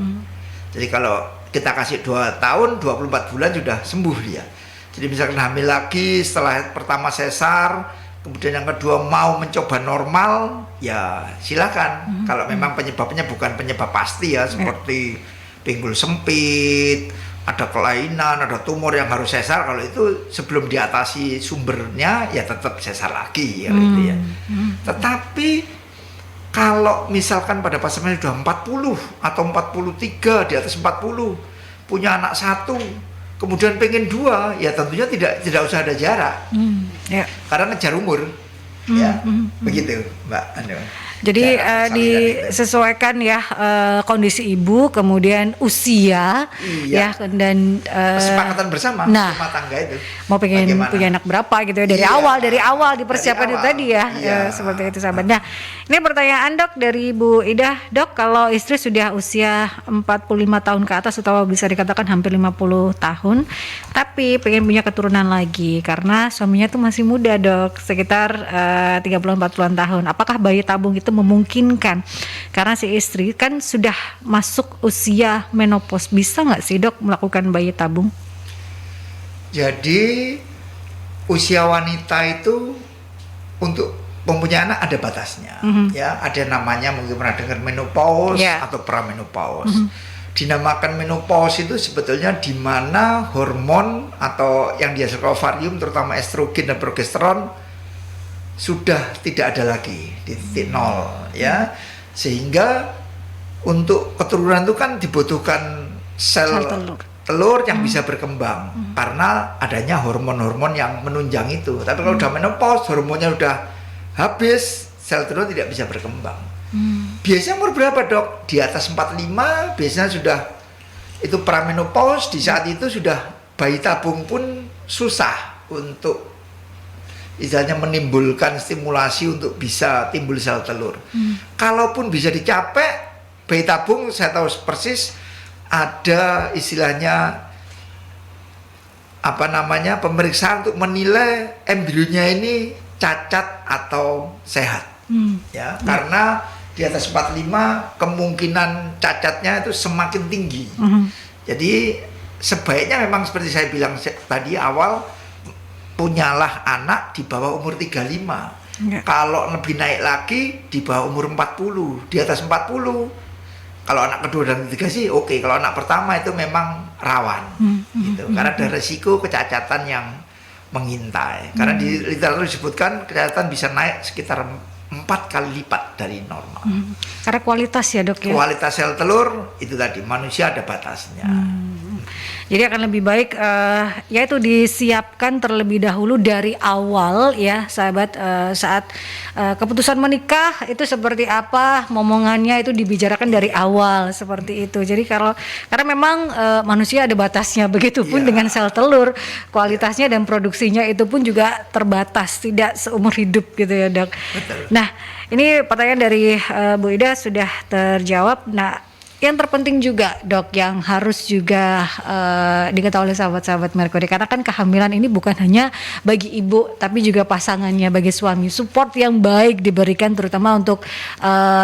Jadi kalau kita kasih 2 tahun, 24 bulan sudah sembuh dia. Jadi misalkan hamil lagi setelah pertama sesar, kemudian yang kedua mau mencoba normal, ya silakan. Kalau memang penyebabnya bukan penyebab pasti ya, seperti pinggul sempit, ada kelainan, ada tumor yang harus sesar, kalau itu sebelum diatasi sumbernya ya tetap sesar lagi ya gitu ya. Tetapi kalau misalkan pada pasangan sudah 40 atau 43, di atas 40, punya anak 1, kemudian pengen 2, ya tentunya tidak usah ada jarak. Karena ngejar umur. Ya, begitu, Mbak Anu. Jadi disesuaikan ya kondisi ibu, kemudian usia, ya, dan kesepakatan bersama rumah tangga itu. Mau pengen punya anak berapa gitu ya, dari awal dipersiapkan itu tadi ya, seperti itu, sahabat. Nah, ini pertanyaan, Dok, dari Bu Ida. Dok, kalau istri sudah usia 45 tahun ke atas atau bisa dikatakan hampir 50 tahun, tapi pengen punya keturunan lagi karena suaminya tuh masih muda, Dok, sekitar 30-40an tahun. Apakah bayi tabung itu memungkinkan? Karena si istri kan sudah masuk usia menopause. Bisa nggak sih, Dok, melakukan bayi tabung? Jadi usia wanita itu untuk mempunyai anak ada batasnya. Ya, ada namanya, mungkin pernah dengar menopause atau pramenopause. Dinamakan menopause itu sebetulnya di mana hormon atau yang dihasilkan ovarium, terutama estrogen dan progesteron, sudah tidak ada lagi di titik nol ya, sehingga untuk keturunan itu kan dibutuhkan sel telur yang bisa berkembang karena adanya hormon-hormon yang menunjang itu. Tapi kalau udah menopause, hormonnya udah habis, sel telur tidak bisa berkembang. Biasanya umur berapa, Dok? Di atas 45 biasanya sudah itu pramenopause. Di saat itu sudah bayi tabung pun susah untuk istilahnya menimbulkan stimulasi untuk bisa timbul sel telur. Kalaupun bisa dicapai, bayi tabung saya tahu persis ada istilahnya pemeriksaan untuk menilai embrionya ini cacat atau sehat. Karena di atas 45 kemungkinan cacatnya itu semakin tinggi. Jadi sebaiknya memang seperti saya bilang tadi awal, punyalah anak di bawah umur 35. Kalau lebih naik lagi di bawah umur 40, di atas 40. Kalau anak kedua dan ketiga sih oke. Kalau anak pertama itu memang rawan gitu. Karena ada resiko kecacatan yang mengintai. Karena di literatur disebutkan kecacatan bisa naik sekitar 4 kali lipat dari normal. Karena kualitas ya, Dok, ya. Kualitas sel telur itu tadi, manusia ada batasnya. Jadi akan lebih baik yaitu disiapkan terlebih dahulu dari awal ya sahabat, saat keputusan menikah itu seperti apa, momongannya itu dibicarakan dari awal seperti itu. Jadi karena memang manusia ada batasnya, begitupun dengan sel telur, kualitasnya dan produksinya itu pun juga terbatas, tidak seumur hidup gitu ya Dok. Betul. Nah ini pertanyaan dari Bu Ida sudah terjawab. Nah yang terpenting juga Dok yang harus juga diketahui oleh sahabat-sahabat Merkuri, karena kan kehamilan ini bukan hanya bagi ibu tapi juga pasangannya, bagi suami. Support yang baik diberikan terutama untuk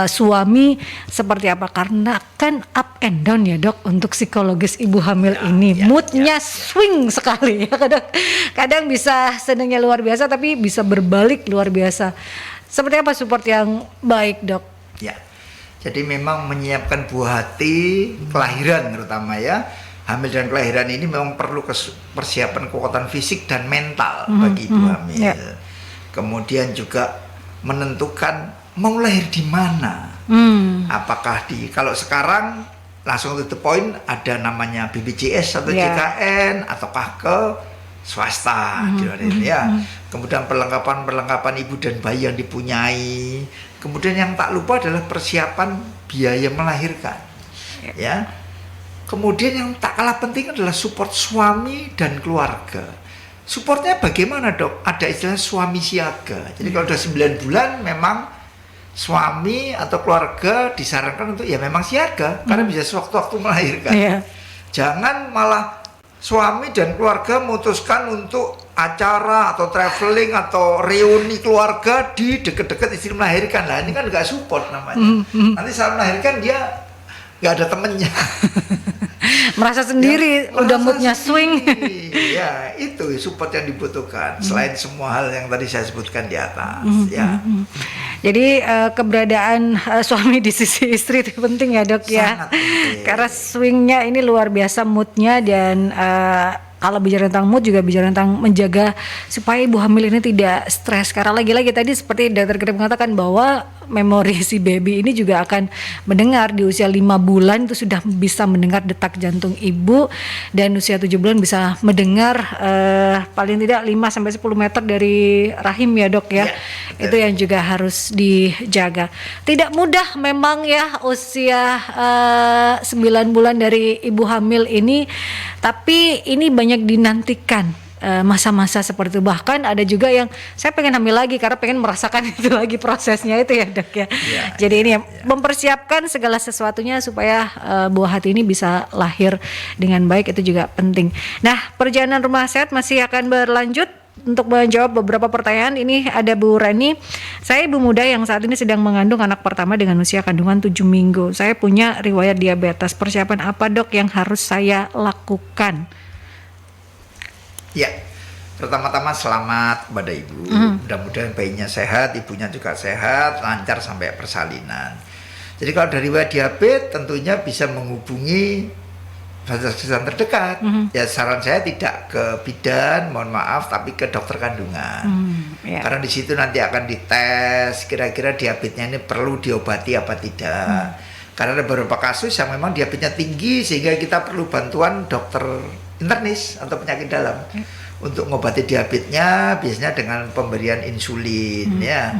suami seperti apa, karena kan up and down ya Dok untuk psikologis ibu hamil ini. Moodnya swing sekali ya, kadang bisa senangnya luar biasa tapi bisa berbalik luar biasa. Seperti apa support yang baik Dok? Ya. Jadi memang menyiapkan buah hati kelahiran terutama ya, hamil dan kelahiran ini memang perlu persiapan kekuatan fisik dan mental bagi ibu hamil. Kemudian juga menentukan mau lahir di mana. Apakah kalau sekarang langsung to the point ada namanya BPJS atau JKN ataukah ke swasta ya. Kemudian perlengkapan ibu dan bayi yang dipunyai. Kemudian yang tak lupa adalah persiapan biaya melahirkan. Ya. Kemudian yang tak kalah penting adalah support suami dan keluarga. Supportnya bagaimana Dok? Ada istilah suami siaga. Jadi kalau sudah 9 bulan memang suami atau keluarga disarankan untuk ya memang siaga karena bisa sewaktu-waktu melahirkan. Jangan malah suami dan keluarga memutuskan untuk acara atau traveling atau reuni keluarga di deket-deket istri melahirkan. Lah ini kan nggak support namanya. Nanti saat melahirkan dia nggak ada temennya. Merasa sendiri, udah moodnya swing. Ya itu support yang dibutuhkan. Selain semua hal yang tadi saya sebutkan di atas. Jadi keberadaan suami di sisi istri itu penting ya Dok ya. Sangat penting. Karena swingnya ini luar biasa moodnya, dan kalau bicara tentang mood juga bicara tentang menjaga supaya ibu hamil ini tidak stres. Karena lagi-lagi tadi seperti dokter Greg mengatakan bahwa memori si baby ini juga akan mendengar di usia 5 bulan itu sudah bisa mendengar detak jantung ibu, dan usia 7 bulan bisa mendengar paling tidak 5-10 meter dari rahim ya Dok ya. Itu yang juga harus dijaga. Tidak mudah memang ya usia 9 bulan dari ibu hamil ini, tapi ini banyak dinantikan masa-masa seperti itu. Bahkan ada juga yang saya pengen hamil lagi karena pengen merasakan itu lagi prosesnya itu ya Dok ya. Jadi ini mempersiapkan segala sesuatunya supaya buah hati ini bisa lahir dengan baik, itu juga penting. Nah, perjalanan rumah sehat masih akan berlanjut. Untuk menjawab beberapa pertanyaan ini ada Bu Reni. Saya ibu muda yang saat ini sedang mengandung anak pertama dengan usia kandungan 7 minggu. Saya punya riwayat diabetes. Persiapan apa Dok yang harus saya lakukan? Ya, pertama-tama selamat kepada ibu. Mudah-mudahan bayinya sehat, ibunya juga sehat, lancar sampai persalinan. Jadi kalau dari riwayat diabetes tentunya bisa menghubungi fasilitas terdekat. Ya saran saya tidak ke bidan, mohon maaf, tapi ke dokter kandungan. Karena di situ nanti akan dites kira-kira diabetesnya ini perlu diobati apa tidak. Karena ada beberapa kasus yang memang diabetesnya tinggi sehingga kita perlu bantuan dokter internis atau penyakit dalam untuk mengobati diabetesnya, biasanya dengan pemberian insulin ya.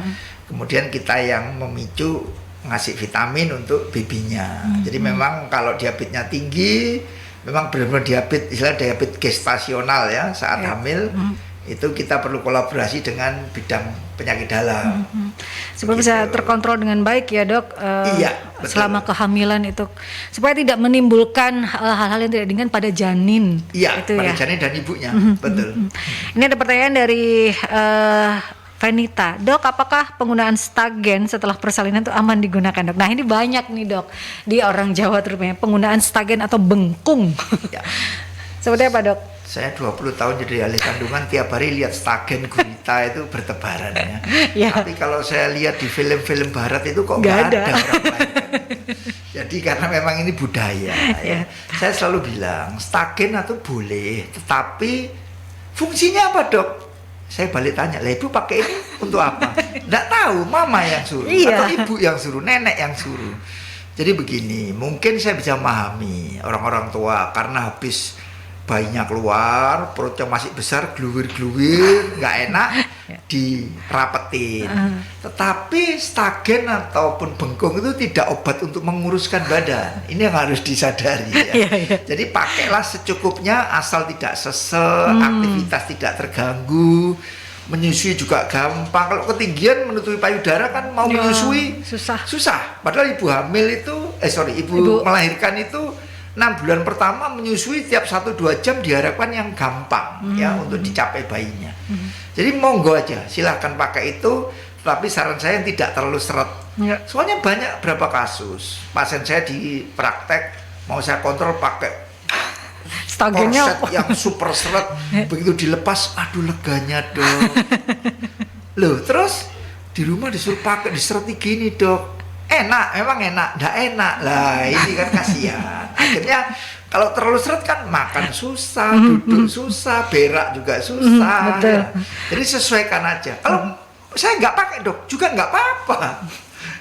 Kemudian kita yang memicu ngasih vitamin untuk babynya. Jadi memang kalau diabetesnya tinggi, memang benar-benar diabetes gestasional ya saat hamil, itu kita perlu kolaborasi dengan bidang penyakit dalam. Supaya bisa terkontrol dengan baik ya Dok. Selama kehamilan itu, supaya tidak menimbulkan hal-hal yang tidak diinginkan pada janin. Iya, itu pada ya. janin dan ibunya, betul. Ini ada pertanyaan dari Venita, Dok, apakah penggunaan stagen setelah persalinan itu aman digunakan Dok? Nah ini banyak nih Dok di orang Jawa terutama penggunaan stagen atau bengkung. Seperti apa Dok? Saya 20 tahun jadi ahli kandungan, tiap hari lihat stagen gurita itu bertebaran ya. Tapi kalau saya lihat di film-film barat itu kok nggak ada orang lain. Jadi karena memang ini budaya ya. Saya selalu bilang stagen itu boleh, tetapi fungsinya apa Dok? Saya balik tanya, lah ibu pakai ini untuk apa? Nggak tahu, mama yang suruh atau ibu yang suruh, nenek yang suruh. Jadi begini, mungkin saya bisa memahami orang-orang tua karena habis bayinya keluar, perutnya masih besar, gluwir-gluwir, nggak enak, dirapetin. Tetapi stagen ataupun bengkung itu tidak obat untuk menguruskan badan. Ini yang harus disadari ya. Jadi pakailah secukupnya, asal tidak sesek, aktivitas tidak terganggu. Menyusui juga gampang. Kalau ketinggian menutupi payudara kan mau menyusui susah. Padahal ibu hamil itu, ibu melahirkan itu 6 bulan pertama menyusui tiap 1-2 jam diharapkan yang gampang ya untuk dicapai bayinya. Jadi monggo aja, silahkan pakai itu, tapi saran saya yang tidak terlalu seret. Soalnya banyak berapa kasus pasien saya di praktek mau saya kontrol pakai korset yang super seret, begitu dilepas, aduh leganya dok. Loh terus di rumah disuruh pakai diseret gini dok. Enak, memang enak, nggak enak lah, ini kan kasihan. Akhirnya kalau terlalu seret kan makan susah, duduk susah, berak juga susah. Ya. Jadi sesuaikan aja. Kalau saya nggak pakai dok, juga nggak apa-apa.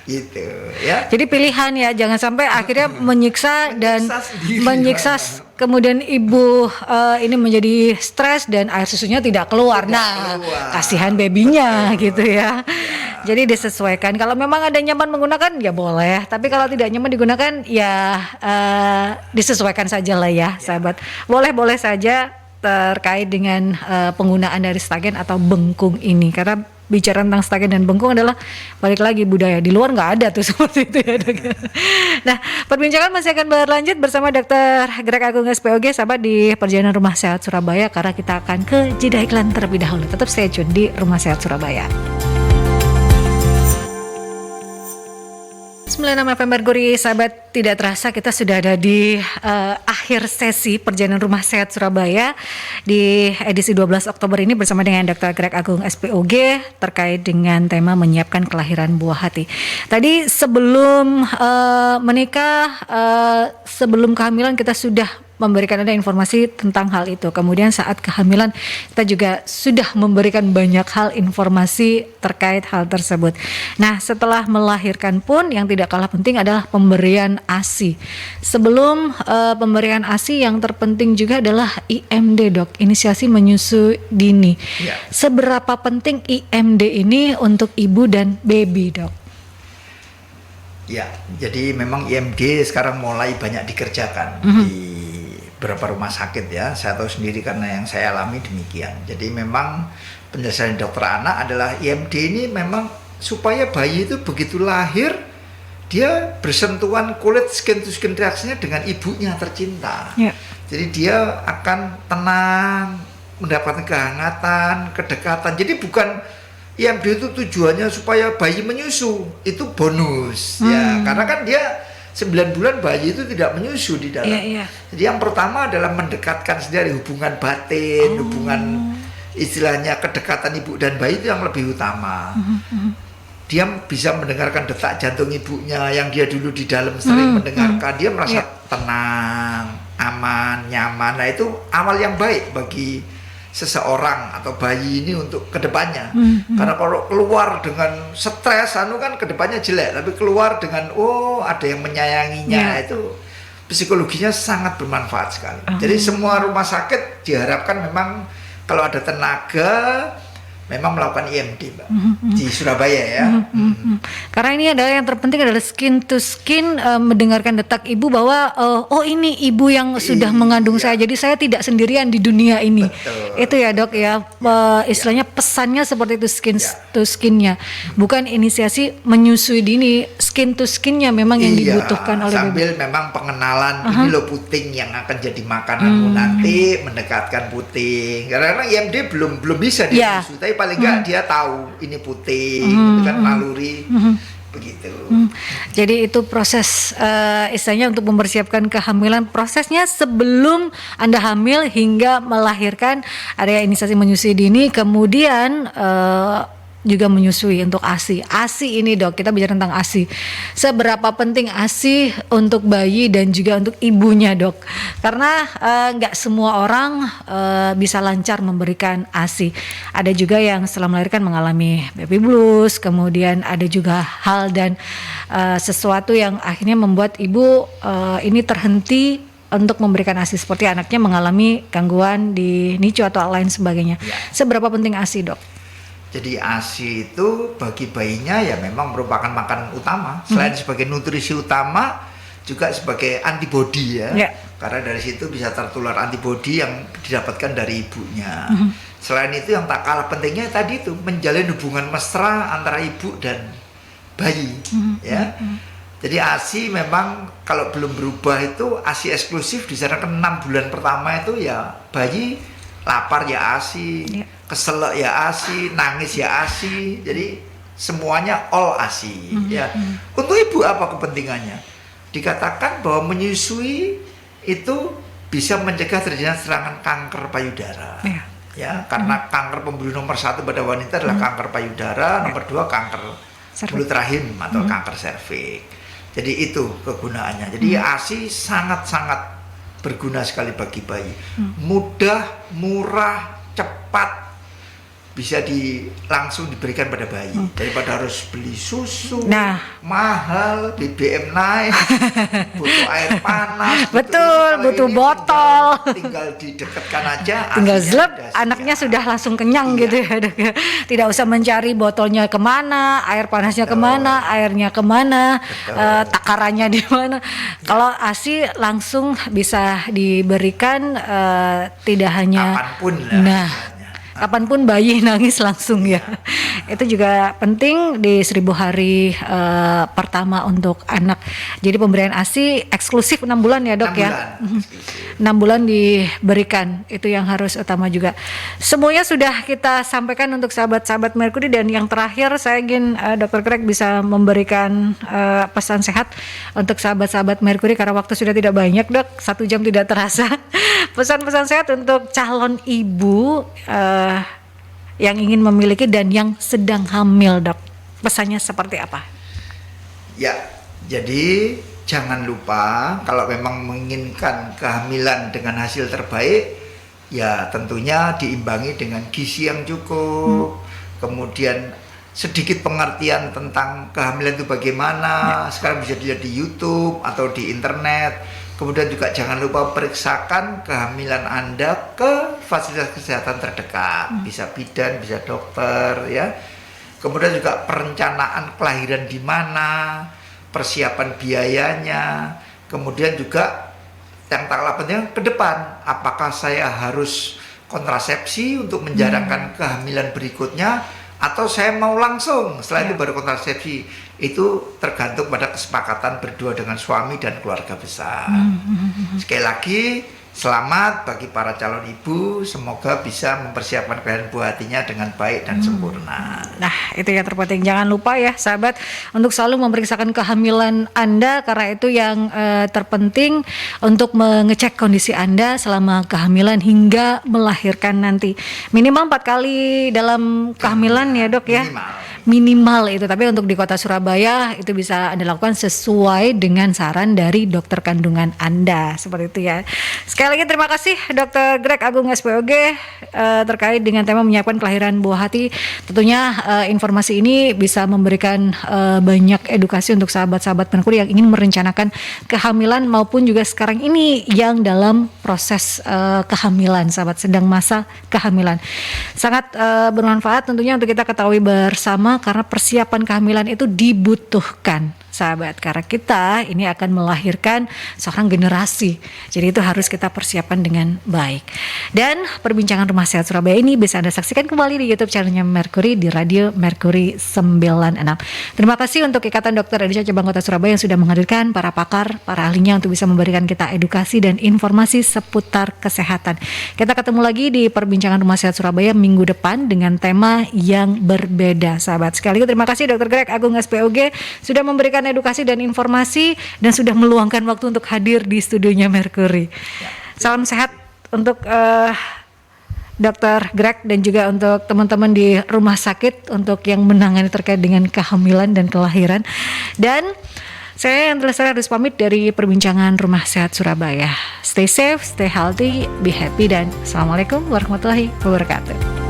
Gitu ya. Jadi pilihan ya, jangan sampai akhirnya menyiksa dan menyiksa kemudian ibu ini menjadi stres dan air susunya tidak keluar. Kasihan babynya gitu ya. Jadi disesuaikan. Kalau memang ada nyaman menggunakan ya boleh, tapi kalau tidak nyaman digunakan ya disesuaikan saja lah ya, sahabat. Boleh saja terkait dengan penggunaan dari stagen atau bengkung ini, karena bicara tentang stagen dan bengkung adalah balik lagi budaya, di luar nggak ada tuh seperti itu ya dok. Nah, perbincangan masih akan berlanjut bersama Dr. Greg Agung SPOG, sahabat, di Perjalanan Rumah Sehat Surabaya, karena kita akan ke jeda iklan terlebih dahulu. Tetap stay tune di Rumah Sehat Surabaya. 96 FM Merguri, sahabat, tidak terasa kita sudah ada di akhir sesi Perjalanan Rumah Sehat Surabaya di edisi 12 Oktober ini bersama dengan Dr. Greg Agung SPOG terkait dengan tema menyiapkan kelahiran buah hati. Tadi sebelum menikah, sebelum kehamilan kita sudah memberikan ada informasi tentang hal itu. Kemudian saat kehamilan kita juga sudah memberikan banyak hal informasi terkait hal tersebut. Nah, setelah melahirkan pun yang tidak kalah penting adalah pemberian ASI. Sebelum pemberian ASI yang terpenting juga adalah IMD dok, inisiasi menyusui dini. Ya. Seberapa penting IMD ini untuk ibu dan baby dok? Ya, jadi memang IMD sekarang mulai banyak dikerjakan di beberapa rumah sakit ya. Saya tahu sendiri karena yang saya alami demikian. Jadi memang penjelasan dokter anak adalah IMD ini memang supaya bayi itu begitu lahir dia bersentuhan kulit skin to skin reaksinya dengan ibunya tercinta. Ya. Jadi dia akan tenang, mendapatkan kehangatan, kedekatan. Jadi bukan IMD itu tujuannya supaya bayi menyusu, itu bonus ya, karena kan dia 9 bulan bayi itu tidak menyusu di dalam. Jadi yang pertama adalah mendekatkan sendiri, hubungan batin, hubungan istilahnya kedekatan ibu dan bayi itu yang lebih utama. Dia bisa mendengarkan detak jantung ibunya yang dia dulu di dalam sering mendengarkan, dia merasa tenang, aman, nyaman. Nah itu awal yang baik bagi seseorang atau bayi ini untuk kedepannya. Karena kalau keluar dengan stres kan kedepannya jelek, tapi keluar dengan ada yang menyayanginya, itu psikologinya sangat bermanfaat sekali. Jadi semua rumah sakit diharapkan memang kalau ada tenaga memang melakukan IMD Mbak, di Surabaya ya. Karena ini adalah yang terpenting adalah skin to skin, mendengarkan detak ibu bahwa ini ibu yang sudah mengandung saya, jadi saya tidak sendirian di dunia ini. Betul. Itu ya dok ya, istilahnya pesannya seperti itu, skin to skinnya, bukan inisiasi menyusui dini, skin to skinnya memang yang dibutuhkan oleh sambil memang pengenalan ini loh puting yang akan jadi makananmu nanti, mendekatkan puting, karena IMD belum bisa disusui, tapi paling nggak dia tahu ini puting, itu kan naluri begitu. Jadi itu proses istilahnya untuk mempersiapkan kehamilan, prosesnya sebelum Anda hamil hingga melahirkan, ada inisiasi menyusui dini, kemudian juga menyusui untuk ASI. ASI ini dok, kita bicara tentang ASI. Seberapa penting ASI untuk bayi dan juga untuk ibunya dok? Karena nggak semua orang bisa lancar memberikan ASI. Ada juga yang setelah melahirkan mengalami baby blues, kemudian ada juga hal dan sesuatu yang akhirnya membuat ibu ini terhenti untuk memberikan ASI seperti anaknya mengalami gangguan di NICU atau lain sebagainya. Ya. Seberapa penting ASI, Dok? Jadi ASI itu bagi bayinya ya memang merupakan makanan utama. Selain sebagai nutrisi utama, juga sebagai antibodi ya. Karena dari situ bisa tertular antibodi yang didapatkan dari ibunya. Selain itu yang tak kalah pentingnya tadi itu menjalin hubungan mesra antara ibu dan bayi ya. Jadi ASI memang kalau belum berubah itu ASI eksklusif disarankan 6 bulan pertama itu ya bayi lapar ya ASI, keselak ya ASI, nangis ya ASI. Jadi semuanya all ASI ya. Untuk ibu apa kepentingannya? Dikatakan bahwa menyusui itu bisa mencegah terjadinya serangan kanker payudara. Ya, karena kanker pembuluh nomor 1 pada wanita adalah kanker payudara, nomor 2 kanker mulut rahim atau kanker serviks. Jadi itu kegunaannya. Jadi ASI sangat-sangat berguna sekali bagi bayi. Mudah, murah, cepat, bisa langsung diberikan pada bayi daripada harus beli susu mahal, BBM naik, butuh air panas, butuh botol, tinggal didekatkan aja, tinggal zlep, anaknya sudah langsung kenyang gitu ya, Dok. Tidak usah mencari botolnya kemana, air panasnya kemana, airnya kemana, takarannya di mana. Kalau ASI langsung bisa diberikan, tidak hanya kapanpun kapanpun bayi nangis langsung ya. Itu juga penting di 1000 hari pertama untuk anak. Jadi pemberian ASI eksklusif 6 bulan ya, Dok, 6 ya. 6 bulan diberikan. Itu yang harus utama juga. Semuanya sudah kita sampaikan untuk sahabat-sahabat Mercury, dan yang terakhir saya ingin Dr. Greg bisa memberikan pesan sehat untuk sahabat-sahabat Mercury karena waktu sudah tidak banyak, Dok. 1 jam tidak terasa. Pesan-pesan sehat untuk calon ibu yang ingin memiliki dan yang sedang hamil, Dok. Pesannya seperti apa? Ya, jadi jangan lupa kalau memang menginginkan kehamilan dengan hasil terbaik, ya tentunya diimbangi dengan gizi yang cukup, kemudian sedikit pengertian tentang kehamilan itu bagaimana. Sekarang bisa dilihat di YouTube atau di internet. Kemudian juga jangan lupa periksakan kehamilan Anda ke fasilitas kesehatan terdekat, bisa bidan, bisa dokter ya. Kemudian juga perencanaan kelahiran di mana, persiapan biayanya, kemudian juga yang tak kalah penting ke depan, apakah saya harus kontrasepsi untuk menjarangkan kehamilan berikutnya, atau saya mau langsung setelah itu baru kontrasepsi. Itu tergantung pada kesepakatan berdua dengan suami dan keluarga besar. Sekali lagi, selamat bagi para calon ibu, semoga bisa mempersiapkan kehamilan buah hatinya dengan baik dan sempurna. Nah, itu yang terpenting. Jangan lupa ya sahabat untuk selalu memeriksakan kehamilan Anda, karena itu yang terpenting untuk mengecek kondisi Anda selama kehamilan hingga melahirkan nanti. Minimal 4 kali dalam kehamilan ya, Dok ya. Minimal itu, tapi untuk di kota Surabaya itu bisa Anda lakukan sesuai dengan saran dari dokter kandungan Anda, seperti itu ya. Sekali lagi terima kasih Dr. Greg Agung SPOG terkait dengan tema menyiapkan kelahiran buah hati. Tentunya informasi ini bisa memberikan banyak edukasi untuk sahabat-sahabat Mercury yang ingin merencanakan kehamilan maupun juga sekarang ini yang dalam proses kehamilan, sahabat sedang masa kehamilan. Sangat bermanfaat tentunya untuk kita ketahui bersama, karena persiapan kehamilan itu dibutuhkan sahabat, karena kita ini akan melahirkan seorang generasi, jadi itu harus kita persiapkan dengan baik. Dan perbincangan Rumah Sehat Surabaya ini bisa Anda saksikan kembali di YouTube channelnya Mercury di Radio Mercury 96. Terima kasih untuk Ikatan Dokter Indonesia Cabang Kota Surabaya yang sudah menghadirkan para pakar, para ahlinya untuk bisa memberikan kita edukasi dan informasi seputar kesehatan. Kita ketemu lagi di perbincangan Rumah Sehat Surabaya minggu depan dengan tema yang berbeda, sahabat. Sekali lagi terima kasih Dr. Greg Agung SPOG sudah memberikan edukasi dan informasi dan sudah meluangkan waktu untuk hadir di studionya Mercury. Salam sehat untuk Dr. Greg dan juga untuk teman-teman di rumah sakit untuk yang menangani terkait dengan kehamilan dan kelahiran. Dan saya yang harus pamit dari perbincangan Rumah Sehat Surabaya. Stay safe, stay healthy, be happy, dan Assalamualaikum warahmatullahi wabarakatuh.